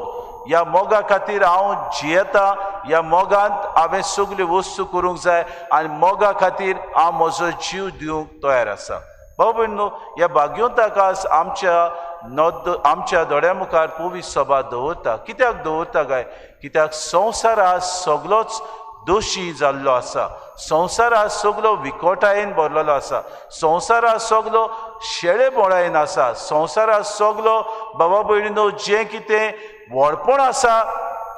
ह्या मोगा खातीर हांव जियेता, ह्या मोगांत हांवें सगल्यो वस्तू करूंक जाय आनी मोगा खातीर हांव म्हजो जीव दिवंक तयार आसा. बाबा भयणीनो, ह्या बागयोंताक आज आमच्या दोळ्या मुखार पवित्र सभा दवरता. कित्याक दवरता काय? कित्याक संवसार आज सगलोच दोशी जाल्लो आसा. संवसार आज सगलो विकोटायेन भरलेलो आसा. संवसार आज सगलो शेळेपणायेन आसा. संवसार आज सगलो बाबा भयणीनो जें कितें व्हडपण आसा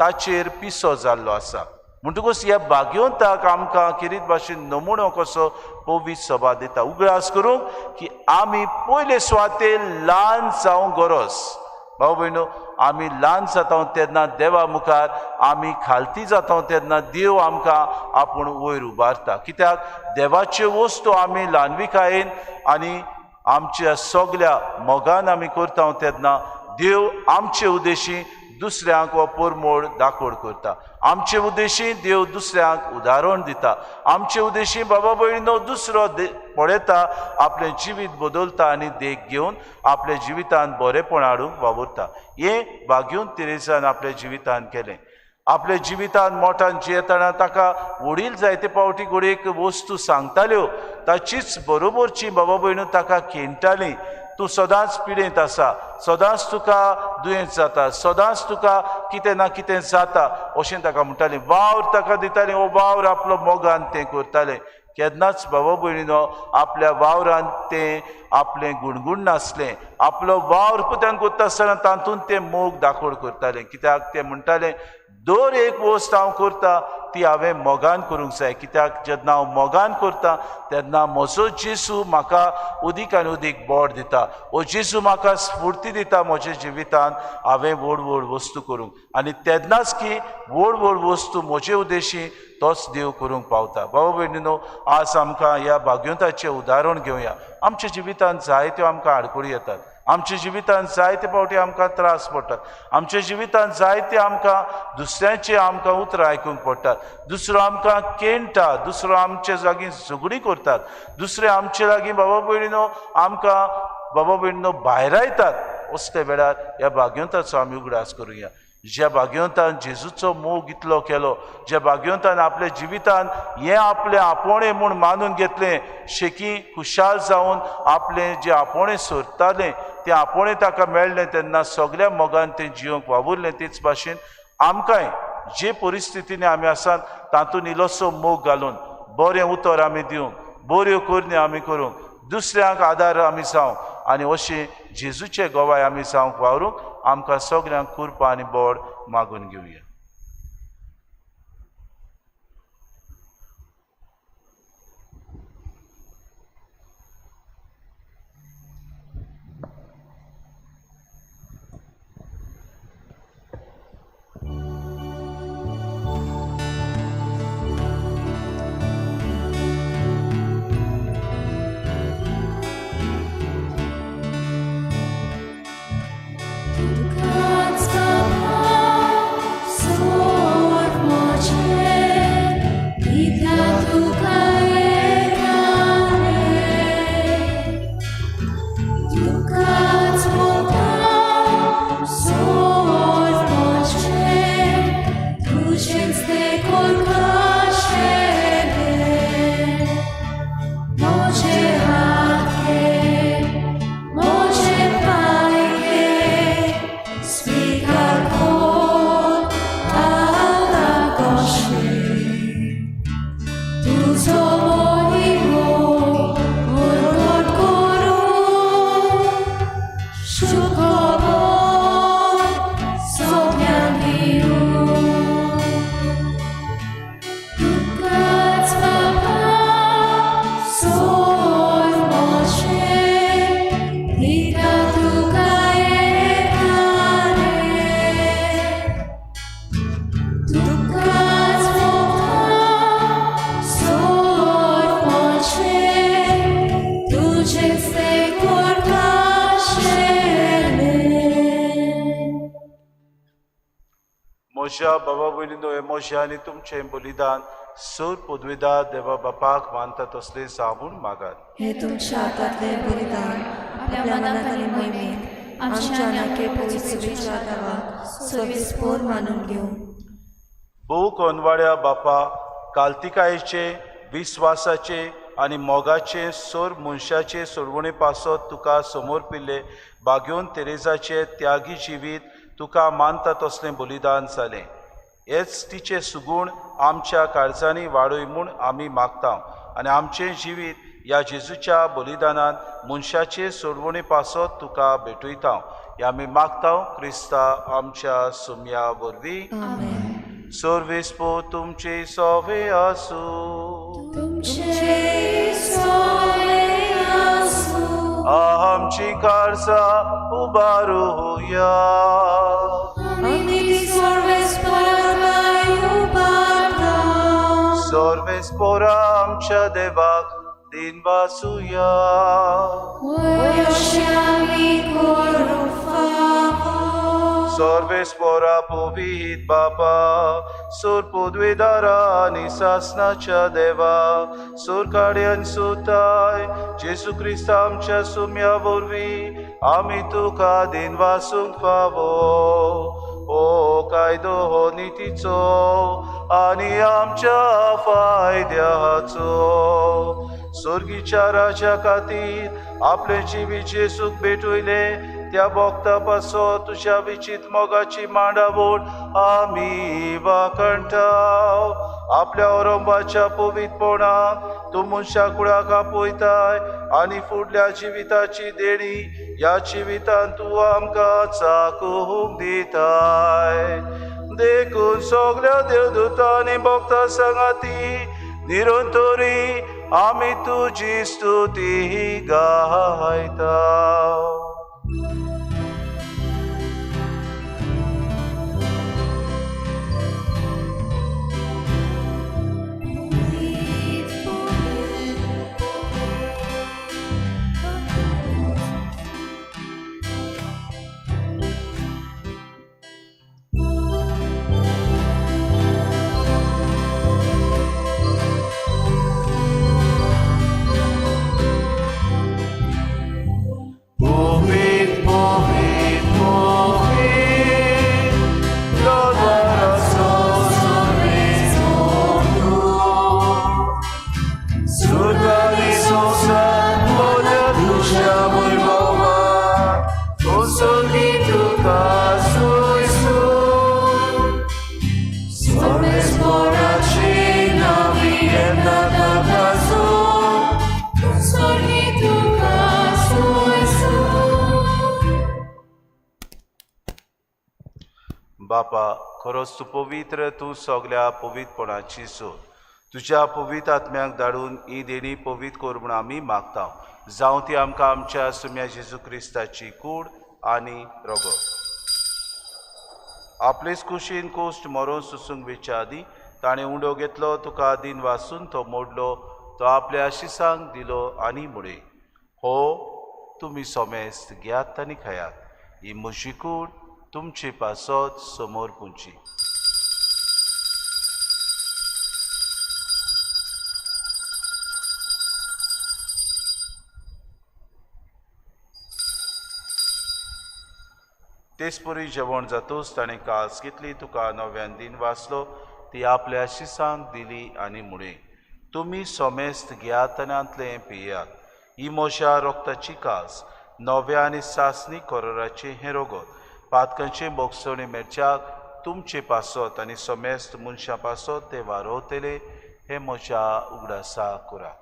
ताचेर पिसो जाल्लो आसा. म्हणटकूच ह्या बागयोंताक आमकां किरीत भाशेन नमुणो कसो पवित्र सभा दिता. उगडास करूंक की आमी पयले सुवातेर ल्हान जावंक गरज. भाव भयणो, आमी ल्हान जाता तेन्ना देवा मुखार आमी खालती जाता तेन्ना देव आमकां आपूण वयर उबारता. कित्याक देवाच्यो वस्तू आमी ल्हानविकायेन आनी आमच्या सगल्या मोगान आमी करता तेन्ना देव आमचे उद्देशी दुसऱ्यांक हो पोरमोड दाखोड करता. आमचे उद्देशी देव दुसऱ्यांक उदाहरण दिता. आमचे उद्देशी बाबा भयणीनो दुसरो पळयता, आपलें जिवीत बदलता आनी देख घेवन आपल्या जिवितांत बरेपण हाडूंक वावुरता. हें भाग्यून तेरेसान आपल्या जिवितांत केलें. आपल्या जिवितांत मोठान जियेतना ताका वडील जायते फावटी घडयेक वस्तू सांगताल्यो, ताचीच बरोबरची बाबा भयणू ताका खेणटाली. तूं सदांच पिडेंत आसा, सदांच तुका दुयेंत जाता, सदांच तुका कितें ना कितें जाता अशें ताका म्हणटालीं. वावर ताका दितालीं, हो वावर आपलो मोगान तें करतालें. केन्नाच बाबा भयणीनो आपल्या वावरांत तें आपलें गुणगुण नासलें. आपलो वावर पुतान करता आसतना तातूंत तें मोग दाखोड करतालें. कित्याक तें म्हणटालें, दर एक वस्त हांव करता ती हांवें मोगान करूंक जाय. कित्याक जेन्ना हांव मोगान करता तेन्ना म्हजो जेजू म्हाका उदीक आनी उदीक बोड दिता. हो जेजू म्हाका स्फूर्ती दिता म्हज्या जिवितांत हांवें व्हड व्हड वस्तू करूंक. आनी तेन्नाच की व्हड व्हड वस्तू म्हजे उद्देशी तोच देव करूंक पावता. बाबा भयणीनो, आज आमकां ह्या भाग्यवंताचें उदाहरण घेवया. आमच्या जिवितांत जायत्यो आमकां आडखळी येतात. आमच्या जिवितांत जायते फावटी आमकां त्रास पडटात. आमच्या जिवितांत जायते आमकां दुसऱ्यांचे आमकां उतरां आयकूंक पडटात. दुसरो आमकां केणटा, दुसरो आमचे लागीं झगडी करतात, दुसरे आमचे लागीं बाबा भयणीनो आमकां बाबा भयणीनो भायरायतात. असले वेळार ह्या भाग्यवंताचो आमी उगडास करुया. ज्या भाग्यवंतान जेजूचो मोग इतलो केलो, ज्या भाग्यवंतान आपल्या जिवितांत हें आपलें आपोणें म्हूण मानून घेतलें, शेकी खुशाल जावन आपलें जें आपोणें सोदतालें तें आपोणें ताका मेळ्ळें तेन्ना सगळ्या मोगान तें जिवंक वावुरलें. तेच भाशेन आमकांय जे परिस्थितींनी आमी आसात तातूंत इल्लोसो मोग घालून बरें उतर आमी दिवंक, बऱ्यो करणी आमी करूंक, दुसऱ्यांक आदार आमी जावंक आनी अशें जेजूचे गोवाय आमी जावंक वावरूंक आमकां सगळ्यांक कृपा आनी बोड मागून घेवया. म्हज्या बाबा भयणीनो, हे म्हजें आनी तुमचें बलिदान सर पदवीदार देवा बापाक मानता तसलें जावून मागात. हे तुमच्या हातांतलें बलिदान आपल्या मनांतली मोहिमेंत आमच्या नाके पवित्र विचाराक सविस्पोर मानून घेवं. भोव कोनवाड्या बापा, काल्तिकायेचे, विस्वासाचे आनी मोगाचे सर मनशाचे सोडवणे पासत तुका समोर पिल्ले भाग्योन तेरेजाचे त्यागी जिवीत तुका मानता तसलें बलिदान जालें. हेच तिचे सुगूण आमच्या काळजांनी वाडय म्हूण आमी मागता आनी आमचें जिवीत ह्या जेजूच्या बलिदानांत मनशाचे सोडवणे पासत तुका भेटयता. हे आमी मागता क्रिस्ता आमच्या सुम्या वरवीं. सर्वेस्पो तुमचे सोवे आसूं, आमची काळजां उबारूया. सर्वेस्पोरा आमच्या देवाक दिन वाचूया. Sorvespora povit Baba, sur podvedara nisasnacha deva, sur कार्यान सुताय, जेसू ख्रिस्त आमच्या सुम्या वरवी, आमी तुका दिन वासूंक फावो. ओ कायदो हो नितीचो आनी आमच्या फायद्याचो. स्वर्गीच्या राजा खातीर आपले जिवी जेसूक भेटयले, त्या भक्ता पासत तुझ्या विचित मोगाची मांडावळ आमी वाकणटाव. आपल्या औरंगाच्या पवित्रपणाक तूं मनशा कुळाक आपयताय आनी फुडल्या जिविताची देणी ह्या जिवितांत तूं आमकां चाकूंक दिताय. देखून सगळ्या देवदूतांनी भक्तां सांगाती निरंतरी आमी तुजी स्तुती गायता. बापा, खरोच तूं पवित्र, तूं सगळ्या पवित्रपणाची सोद. तुज्या पवित्र आत्म्याक धाडून ही देणी पवित्र कर म्हूण आमी मागता. जावं ती आमकां आमच्या सुम्या जेजू क्रिस्ताची कूड आनी रगत. आपलेच कुशीन कोश्ट मरोन सुसूंक विचादी ताणें उंडो घेतलो, तुका दिन वासून तो मोडलो, तो आपल्या आशिसांक दिलो आनी मुळे. हो तुमी सोमेस्त घेयात आनी खायात. ही म्हजी कूड तुमची पासत समोर पुंची. तेच परी जेवण जातूच ताणें कास घेतली, तुका नव्यान दिन वाचलो, ती आपल्या शिसांक दिली आनी मुळे. तुमी सोमेस्त घेयात आनी आंतले पियात. ही म्हज्या रोगताची कास, नव्या आनी सासणी कोराचे हें रगत, पातकांचे बोगसवणे मेरच्याक तुमचे पासत आनी सोमेस्त मनशां पासत ते वारोवतले. हे म्हज्या उगडासा कुरा.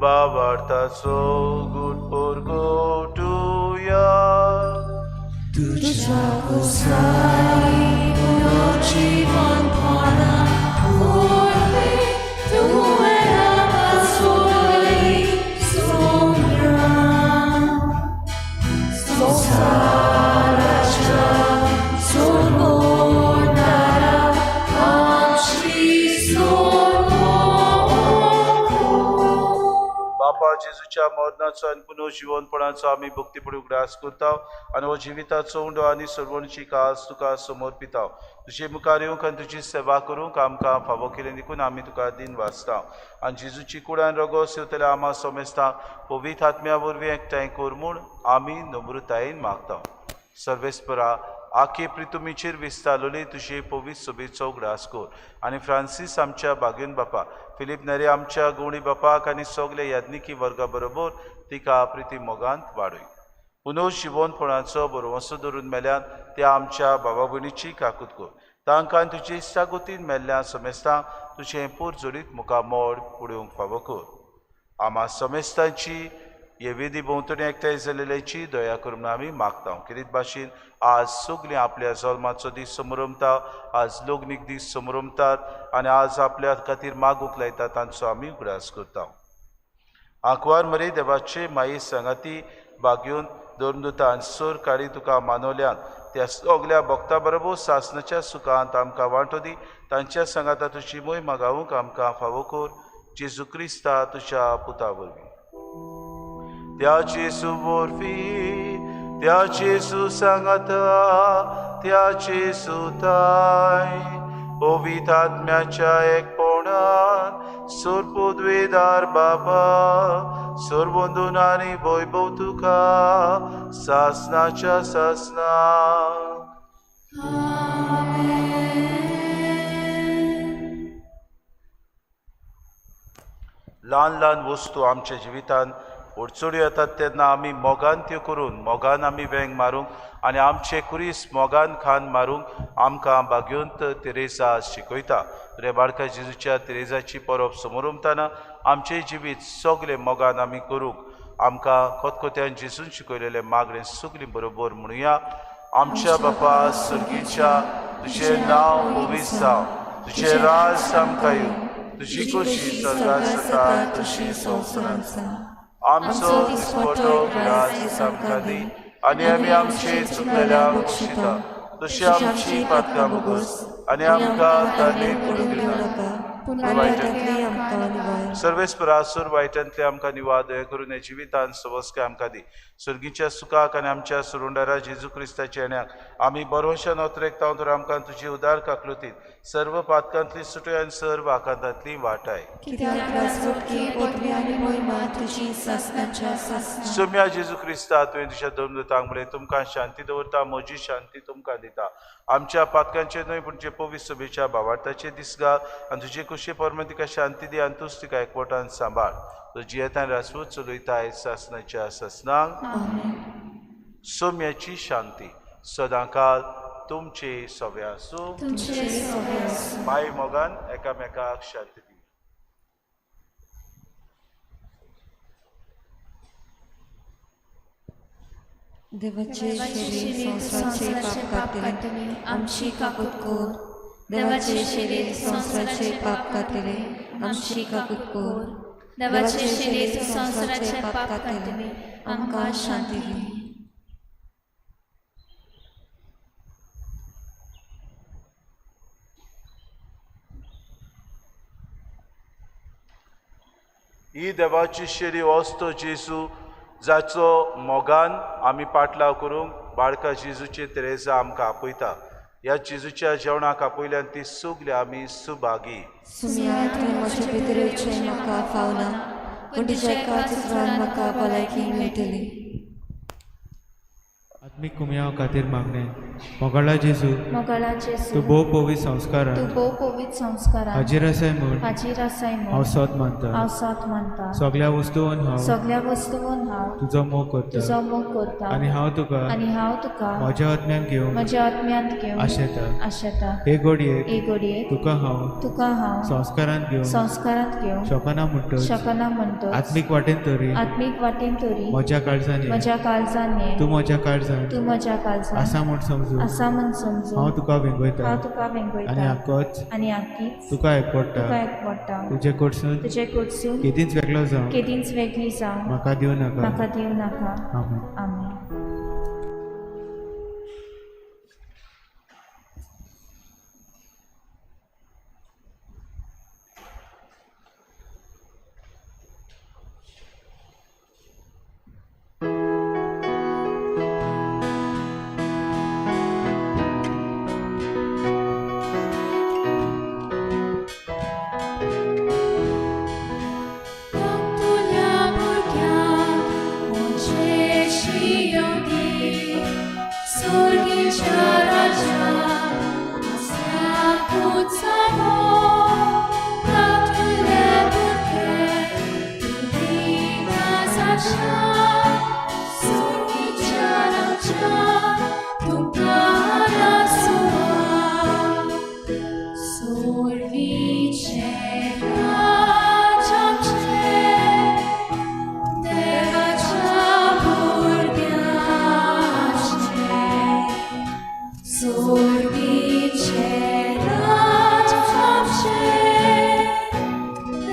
बाबार्थाचो गुड पोरगोटुया. तुझ्या कुसाई पुनर्जीवनपणा होय, तुझ्या पासोळी संग्राम. संसाराच्या सोडवणारा आमची बापा जेजूच्या मरणाचो आनी पुनर्जीवनपणाचो आमी भक्तीपूर्वक उगडास करता आनी हो जिविताचो उंडो आनी सर्वणची कास तुका समर्पिता. तुजे मुखार येवंक आनी तुजी सेवा करूंक आमकां फावो केलें देखून आमी तुका दिन वाचता. आनी जेजूची कुडान रगत सेवतल्या आमा सोमेस्तांक पवित्र आत्म्या वरवीं एकठांय कर म्हूण आमी नम्रतायेन मागता. सर्वेस्परा आखे प्रितुमीचेर विस्तारलोली तुजे पवित्र सोबेचो उगडास कर. आनी फ्रांसीस आमच्या बागेन बापा, फिलीप नरे आमच्या गवणी बापाक आनी सगळे याज्ञिकी वर्गा बरोबर तिका प्रिती मोगांत वाडय. पुनर्जीवनपणाचो बरोवंसो धरून मेल्यान त्या आमच्या भावा भयणीची काकूत कर. तांकां तुजे इश्टागोतीन मेल्ल्या समेस्तांक तुजें पोरजोडीत मुखामोड उडोवंक फावो कर. आमा समेस्तांची हे वेदी भोंवतणी एकठांय जालेल्याची दया करून आमी मागता. कितें भाशेन आज सगळीं आपल्या जल्माचो दीस समरमता, आज लग्नीक दीस समरमतात आनी आज आपल्या खातीर मागूंक लायतात तांचो आमी उगडास करता. आंकवार मरे देवाचे माये सांगाती बागेवन दोरदूतान सूर काडी तुका मानवल्यान त्या सगल्या भक्तां बरोबर सासणाच्या सुखांत आमकां वांटो दी. तांच्या सांगाता तुजी मोहीम गावूंक आमकां फावो कर. जेजू क्रिस्ता तुज्या पुता वरवीं. त्या जेजू वरवीं, त्या जेजू सांगाता, त्या जेजू ताय पवित्र आत्म्याच्या एकपणान सोरपोद्वेदार बाबा सोरबंदून आनी वैभव तुका सासणाच्या सासना. ल्हान ल्हान वस्तू आमच्या जिवितान अडचण्यो येतात तेन्ना आमी मोगान त्यो करून मोगान आमी वेंग मारूंक आनी आमचे कुरीस मोगान खान मारूंक आमकां भाग्योंत तेरेसा शिकयता. रे बाळका जेजूच्या तेरेजाची परब समोर उमताना आमचें जिवीत सगलें मोगान आमी करूंक आमकां कोतकोत्यान जेजून शिकयलेलें मागणें सगलीं बरोबर म्हणुया. आमच्या बापा सुर्गीच्या तुजें नांव पवित्र जावं, तुजें राज आमकां येवं, तुजी खोशी स्वर्गांत जाता तशी संवसारांत जावं. आमचो दिसपटो आज आमकां दी आनी आमी आमचे चुकलेल्यांक बक्षिता तशी आमची पातकां बोगोस आनी आमकां तारणेंत पडूंक दिवं नाका पूण वायटांतली आमकां निवार. सर्वेस्परासूर वायटांतली आमकां निवार दया करून हे जिवितान सवस्काय आमकां दी. सुर्गीच्या सुखाक आनी आमच्या सुरुंडारा जेजू क्रिस्ताच्या येण्याक आमी बरोवशान ओतरेक तावन तर आमकां तुजी उदार काकलुतीत सर्व पातकांतली सुटय आनी सर्व आकांतांतली वाटाय. सोम्या जेजू क्रिस्ता तुवें तुज्या धर्मदूतांक म्हणलें तुमकां शांती दवरता, म्हजी शांती तुमकां दिता. आमच्या पातकांचे न्हय पूण जे पवित्र सभेच्या भावार्थाचे दीस घाल आनी तुजे कुशी परमे तिका शांती दी आनी तूंच तिका एकवटान सांबाळ. तुजी येतान रासवत चलयताय सासणाच्या सासनांक. सोम्याची शांती सदांकाल तुमचे सवे आसूं. माय मोगान एकामेकाक शांती दी. देवाचे शरीर संसाराचे पाप काढले आमची काकूत कोर. देवाचे शरीर संसाराचे पाप काढले आमची काकूत कोर. देवाचे शरीर संसाराचे पाप काढले आमकां शांती दी. ही देवाची शेरी वस्तो जेजू जाचो मोगान आमी पाटलाव करूंक बाळका जेजूचे तेरेजा आमकां आपयता. ह्या जेजूच्या जेवणाक आपयल्यान ती सगली आमी सुभागी. म्हजे भितरचे म्हाका फावना पूण तुज्या एका चित्रान म्हाका भलायकी मेळटली. आत्मीक कुमयाव खातीर मागणे मोगाळा जेजू तूं भोव पवित्र संस्कारान हाजीर आसाय म्हूण हांव सत मानता. सगळ्या वस्तूंन हांव तुजो मोग करता आनी हांव तुका म्हज्या आत्म्यान घेवन आशेता. हे घडयेक तुका हांव संस्कारांत घेवन शकना म्हणटच आत्मीक वाटेन तरी म्हज्या काळजांनी तूं म्हज्या काळजांत आसा म्हूण समजून हांव तुका वेंगयता आनी आख्खीच तुका एकवटा. तुजे कडसून केदींच वेगळी जावं म्हाका दिवं नाका. आमेन.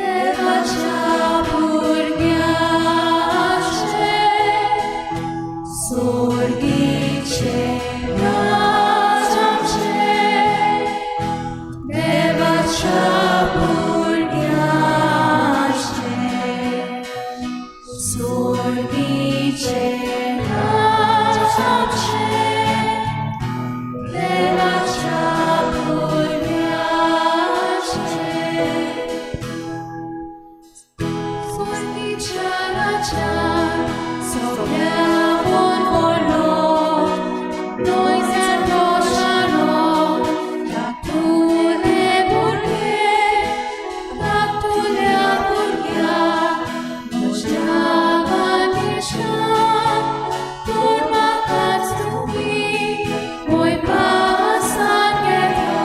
Devacia burghiace Sorgicie nasze, Lewacza płyniacie. Sorgicie nasze, sobie wolno, noi zaproszano, jak tu nie burgie, jak tu nie burgia, można ładniejsza, turma kactubi, mój pasan nie da.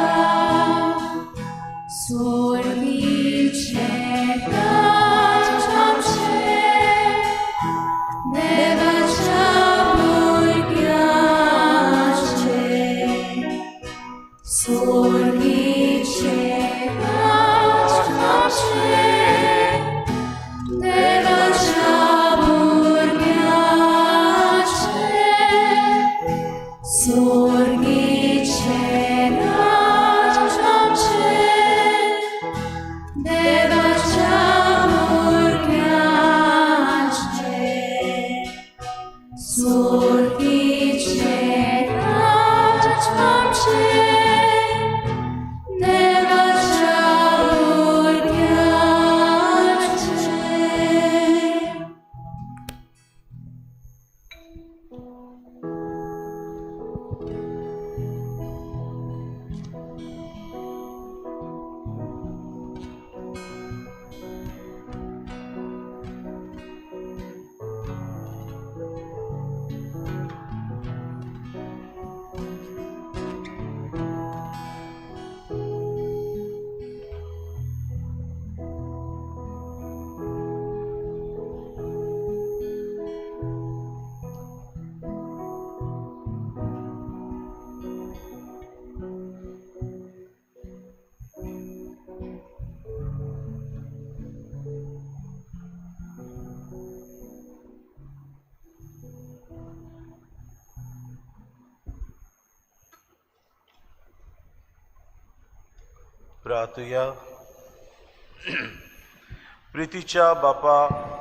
Sorgicie naczam się, nie wasza burgiacie. Sorgicie naczam się, nie wasza burgiacie. Sorgicie naczam się, nie wasza burgiacie. Sorgicie naczam się, nie wasza burgiacie. प्रार्थुया. प्रितीच्या बापा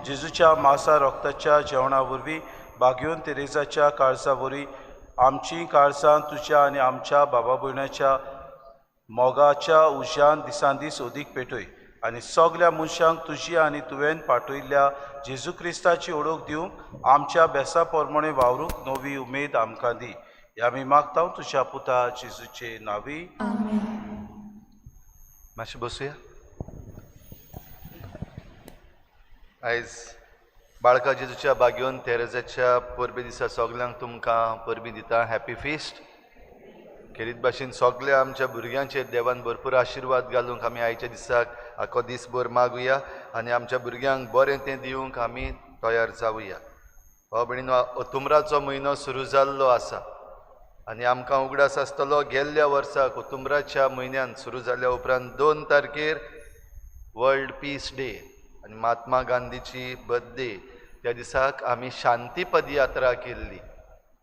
जेजूच्या मासा रक्ताच्या जेवणा वरवीं बागयोन तेरेजाच्या काळजा वरवीं आमची काळजां तुज्या आनी आमच्या बाबा भयणाच्या मोगाच्या उज्यान दिसान दीस ओदीक पेटय आनी सगल्या मनशांक तुजी आनी तुवें पाठयल्ल्या जेजू क्रिस्ताची ओळख दिवंक आमच्या बेसा पोरमणे वावरूंक नवी उमेद आमकां दी. हे आमी मागता तुज्या पुता जेजूचे नांवी. मातशें बसुया. आयज बाळका जेजूच्या बागयोन तेरेजाच्या परबे दिसा सगल्यांक तुमकां परबी दिता. Happy feast. खेरीत भाशेन सगल्या आमच्या भुरग्यांचेर देवान भरपूर आशिर्वाद घालूंक आमी आयच्या दिसाक आख्खो दीसभर मागुया आनी आमच्या भुरग्यांक बरें तें दिवंक आमी तयार जावुया. हो भयणीनो, अतुंबराचो म्हयनो सुरू जाल्लो आसा आनी आमकां उगडास आसतलो गेल्ल्या वर्साक अतुंबराच्या म्हयन्यान सुरू जाल्या उपरांत 2 तारखेर वर्ल्ड पीस डे आनी महात्मा गांधीची बर्थडे. त्या दिसाक आमी शांती पदयात्रा केल्ली.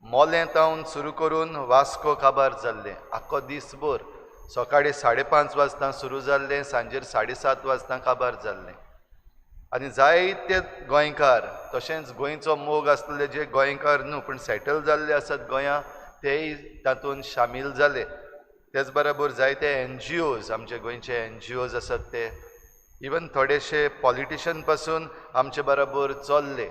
मोलें तावन सुरू करून वास्को काबार जाल्लें. आख्खो दीसभर सकाळीं 5:30 वाजता सुरू जाल्लें, सांजेर 7:30 वाजता काबार जाल्लें. आनी जायते गोंयकार, तशेंच गोंयचो मोग आसलेले जे गोंयकार न्हू पूण सेटल जाल्ले आसात गोंयां, तेय तातूंत शामील जाले. तेच बरोबर जायते NGOs, आमचे गोंयचे NGOs आसात ते, इवन थोडेशे पॉलिटिशियन पासून आमचे बरोबर चल्ले.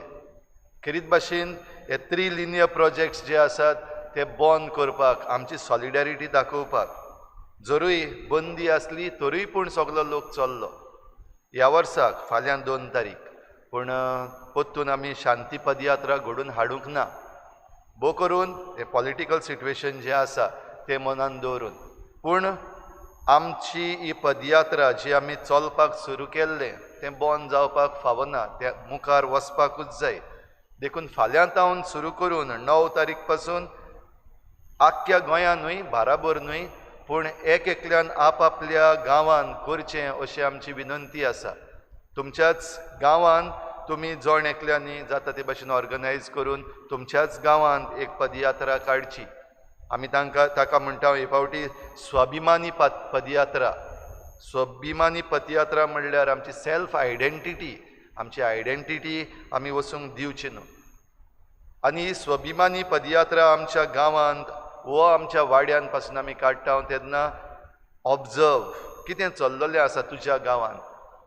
खेरीत भाशेन हे 3 लिनियर प्रोजेक्ट्स जे आसात ते बंद करपाक, आमची सॉलिडेरिटी दाखोवपाक, जरूय बंदी आसली तरूय पूण सगलो लोक चल्लो. ह्या वर्साक फाल्यां 2 तारीख, पूण परतून आमी शांती पदयात्रा घडोवन हाडूंक ना. भोव करून हे पॉलिटिकल सिट्युएशन जें आसा तें मनान दवरून. पूण आमची ही पदयात्रा जी आमी चलपाक सुरू केल्लें तें बंद जावपाक फावना, तें मुखार वचपाकूच जाय. देखून फाल्यां तावन सुरू करून 9 तारीख पासून आख्ख्या गोंयानूय, बाराबर न्हय पूण एकल्यान आपआपल्या गांवांत करचें अशी आमची विनंती आसा. तुमच्याच गांवांत तुमी जण एकल्यांनी जाता ते भाशेन ऑर्गनायज करून तुमच्याच गांवांत एक पदयात्रा काडची. आमी ताका म्हणटा हे फावटी स्वाभिमानी पदयात्रा. स्वाभिमानी पदयात्रा म्हणल्यार आमची सेल्फ आयडेंटिटी आमची आयडेंटिटी आमी वचूंक दिवची न्हू. आनी ही स्वभिमानी पदयात्रा आमच्या गांवांत वो आमच्या वाड्यान पासून आमी काडटा तेन्ना ऑब्जर्व कितें चल्लेलें आसा तुज्या गांवांत.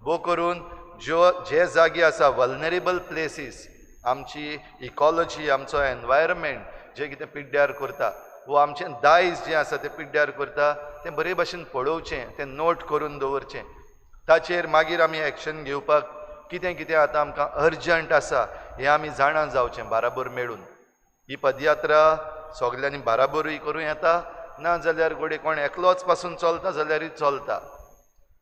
भोव करून जे जागे आसा वल्नरेबल प्लेसीस, आमची इकॉलॉजी, आमचो एनवायरमेंट जे कितें पिड्ड्यार करता, वो आमचें दायज जें आसा तें पिड्ड्यार करता, तें बरे भाशेन पळोवचें, तें नोट करून दवरचें. ताचेर मागीर आमी एक्शन घेवपाक कितें कितें आतां आमकां अर्जंट आसा हें आमी जाणा जावचें बाराबर मेळून. ही पदयात्रा सगल्यांनी बाराबरूय करूं येता, ना जाल्यार घोडे कोण एकलोच पासून चलता जाल्यारूय चलता,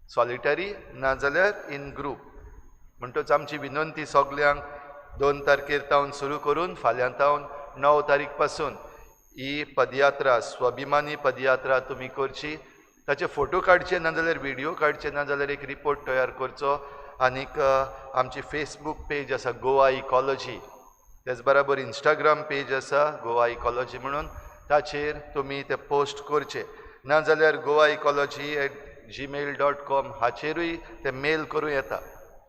सॉलिटरी ना जाल्यार इन ग्रूप. म्हणटच आमची विनंती सगल्यांक 2 तारखेर तावन सुरू करून फाल्यां तावन 9 तारीख पासून ही पदयात्रा, स्वभिमानी पदयात्रा तुमी करची. ताचे फोटो काडचे ना जाल्यार व्हिडिओ काडचे, ना जाल्यार एक रिपोर्ट तयार करचो. आनीक आमची फेसबूक पेज आसा गोवा इकॉलॉजी, तेच बराबर इंस्टाग्राम पेज आसा गोवा इकॉलॉजी म्हणून, ताचेर तुमी ते पोस्ट करचे. ना जाल्यार goaecology@gmail.com हाचेरूय ते मेल करूं येता.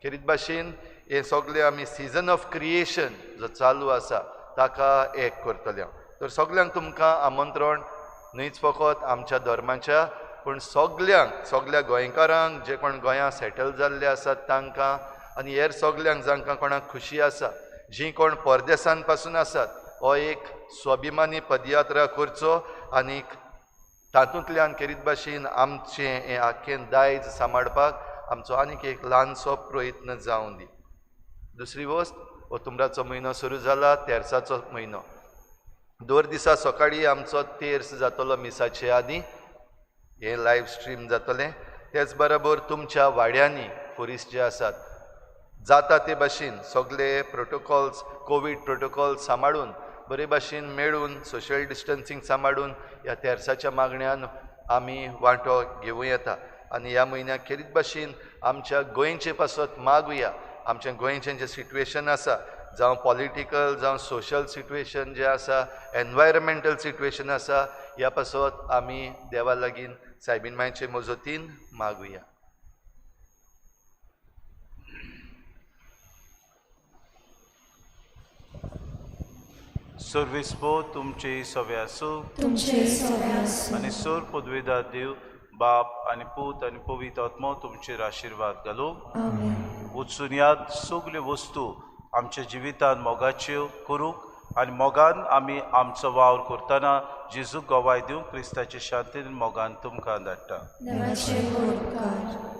खेरीत भाशेन हे सगळे आमी सिजन ऑफ क्रिएशन जो चालू आसा ताका एक करतले. तर सगल्यांक तुमकां आमंत्रण, न्हयच फकत आमच्या धर्माच्या पूण सगळ्या गोंयकारांक, जे कोण गोंयां सेटल जाल्ले आसात तांकां, आनी हेर सगल्यांक जांकां कोणाक खुशी आसा, जीं कोण परदेसान पासून आसात, हो एक स्वभिमानी पदयात्रा करचो. आनीक तातूंतल्यान खेरीत भाशेन आमचें हें आख्खें दायज सांबाळपाक आमचो आनीक एक ल्हानसो प्रयत्न जावं दी. दुसरी वस्त, ऑक्टोबराचो म्हयनो सुरू जाला, तेर्साचो म्हयनो. 2 दिसा सकाळीं आमचो तेर्स जातलो मिसाचे आदीं, हें लायव्ह स्ट्रीम जातलें. तेच बरोबर तुमच्या वाड्यांनी फुरिस्ट जे आसात, जाता ते भाशेन सगळे प्रोटोकॉल्स, कोवीड प्रोटोकॉल्स सांबाळून बरे भाशेन मेळून, सोशल डिस्टन्सींग सांबाळून ह्या तेर्साच्या मागण्यांत आमी वांटो घेवूं येता. आनी ह्या म्हयन्याक खेरीत भाशेन आमच्या गोंयचे पासत मागुया. आमचें गोंयचें जें सिट्युएशन आसा, जावं पॉलिटिकल जावं सोशल सिट्युएशन जें आसा, एनवायरमेंटल सिट्युएशन आसा, ह्या पासत आमी देवा लागीं सायबीण मांयचे मजतीन मागुया. सर्वेस्पो तुमचे सवे आसूं, तुमचे सवे आसूं. आनी सोर पदवेदार देव बाप आनी पूत आनी पवित्र आत्मा तुमचेर आशिर्वाद घालूं. आमेन. वचून याद सगल्यो वस्तू आमच्या जिवितांत मोगाच्यो करूंक आनी मोगान आमी आमचो वावर करतना जेजूक गोवाय दिवंक क्रिस्ताचे शांतीन मोगान तुमकां धाडटा. देवाचे उपकार.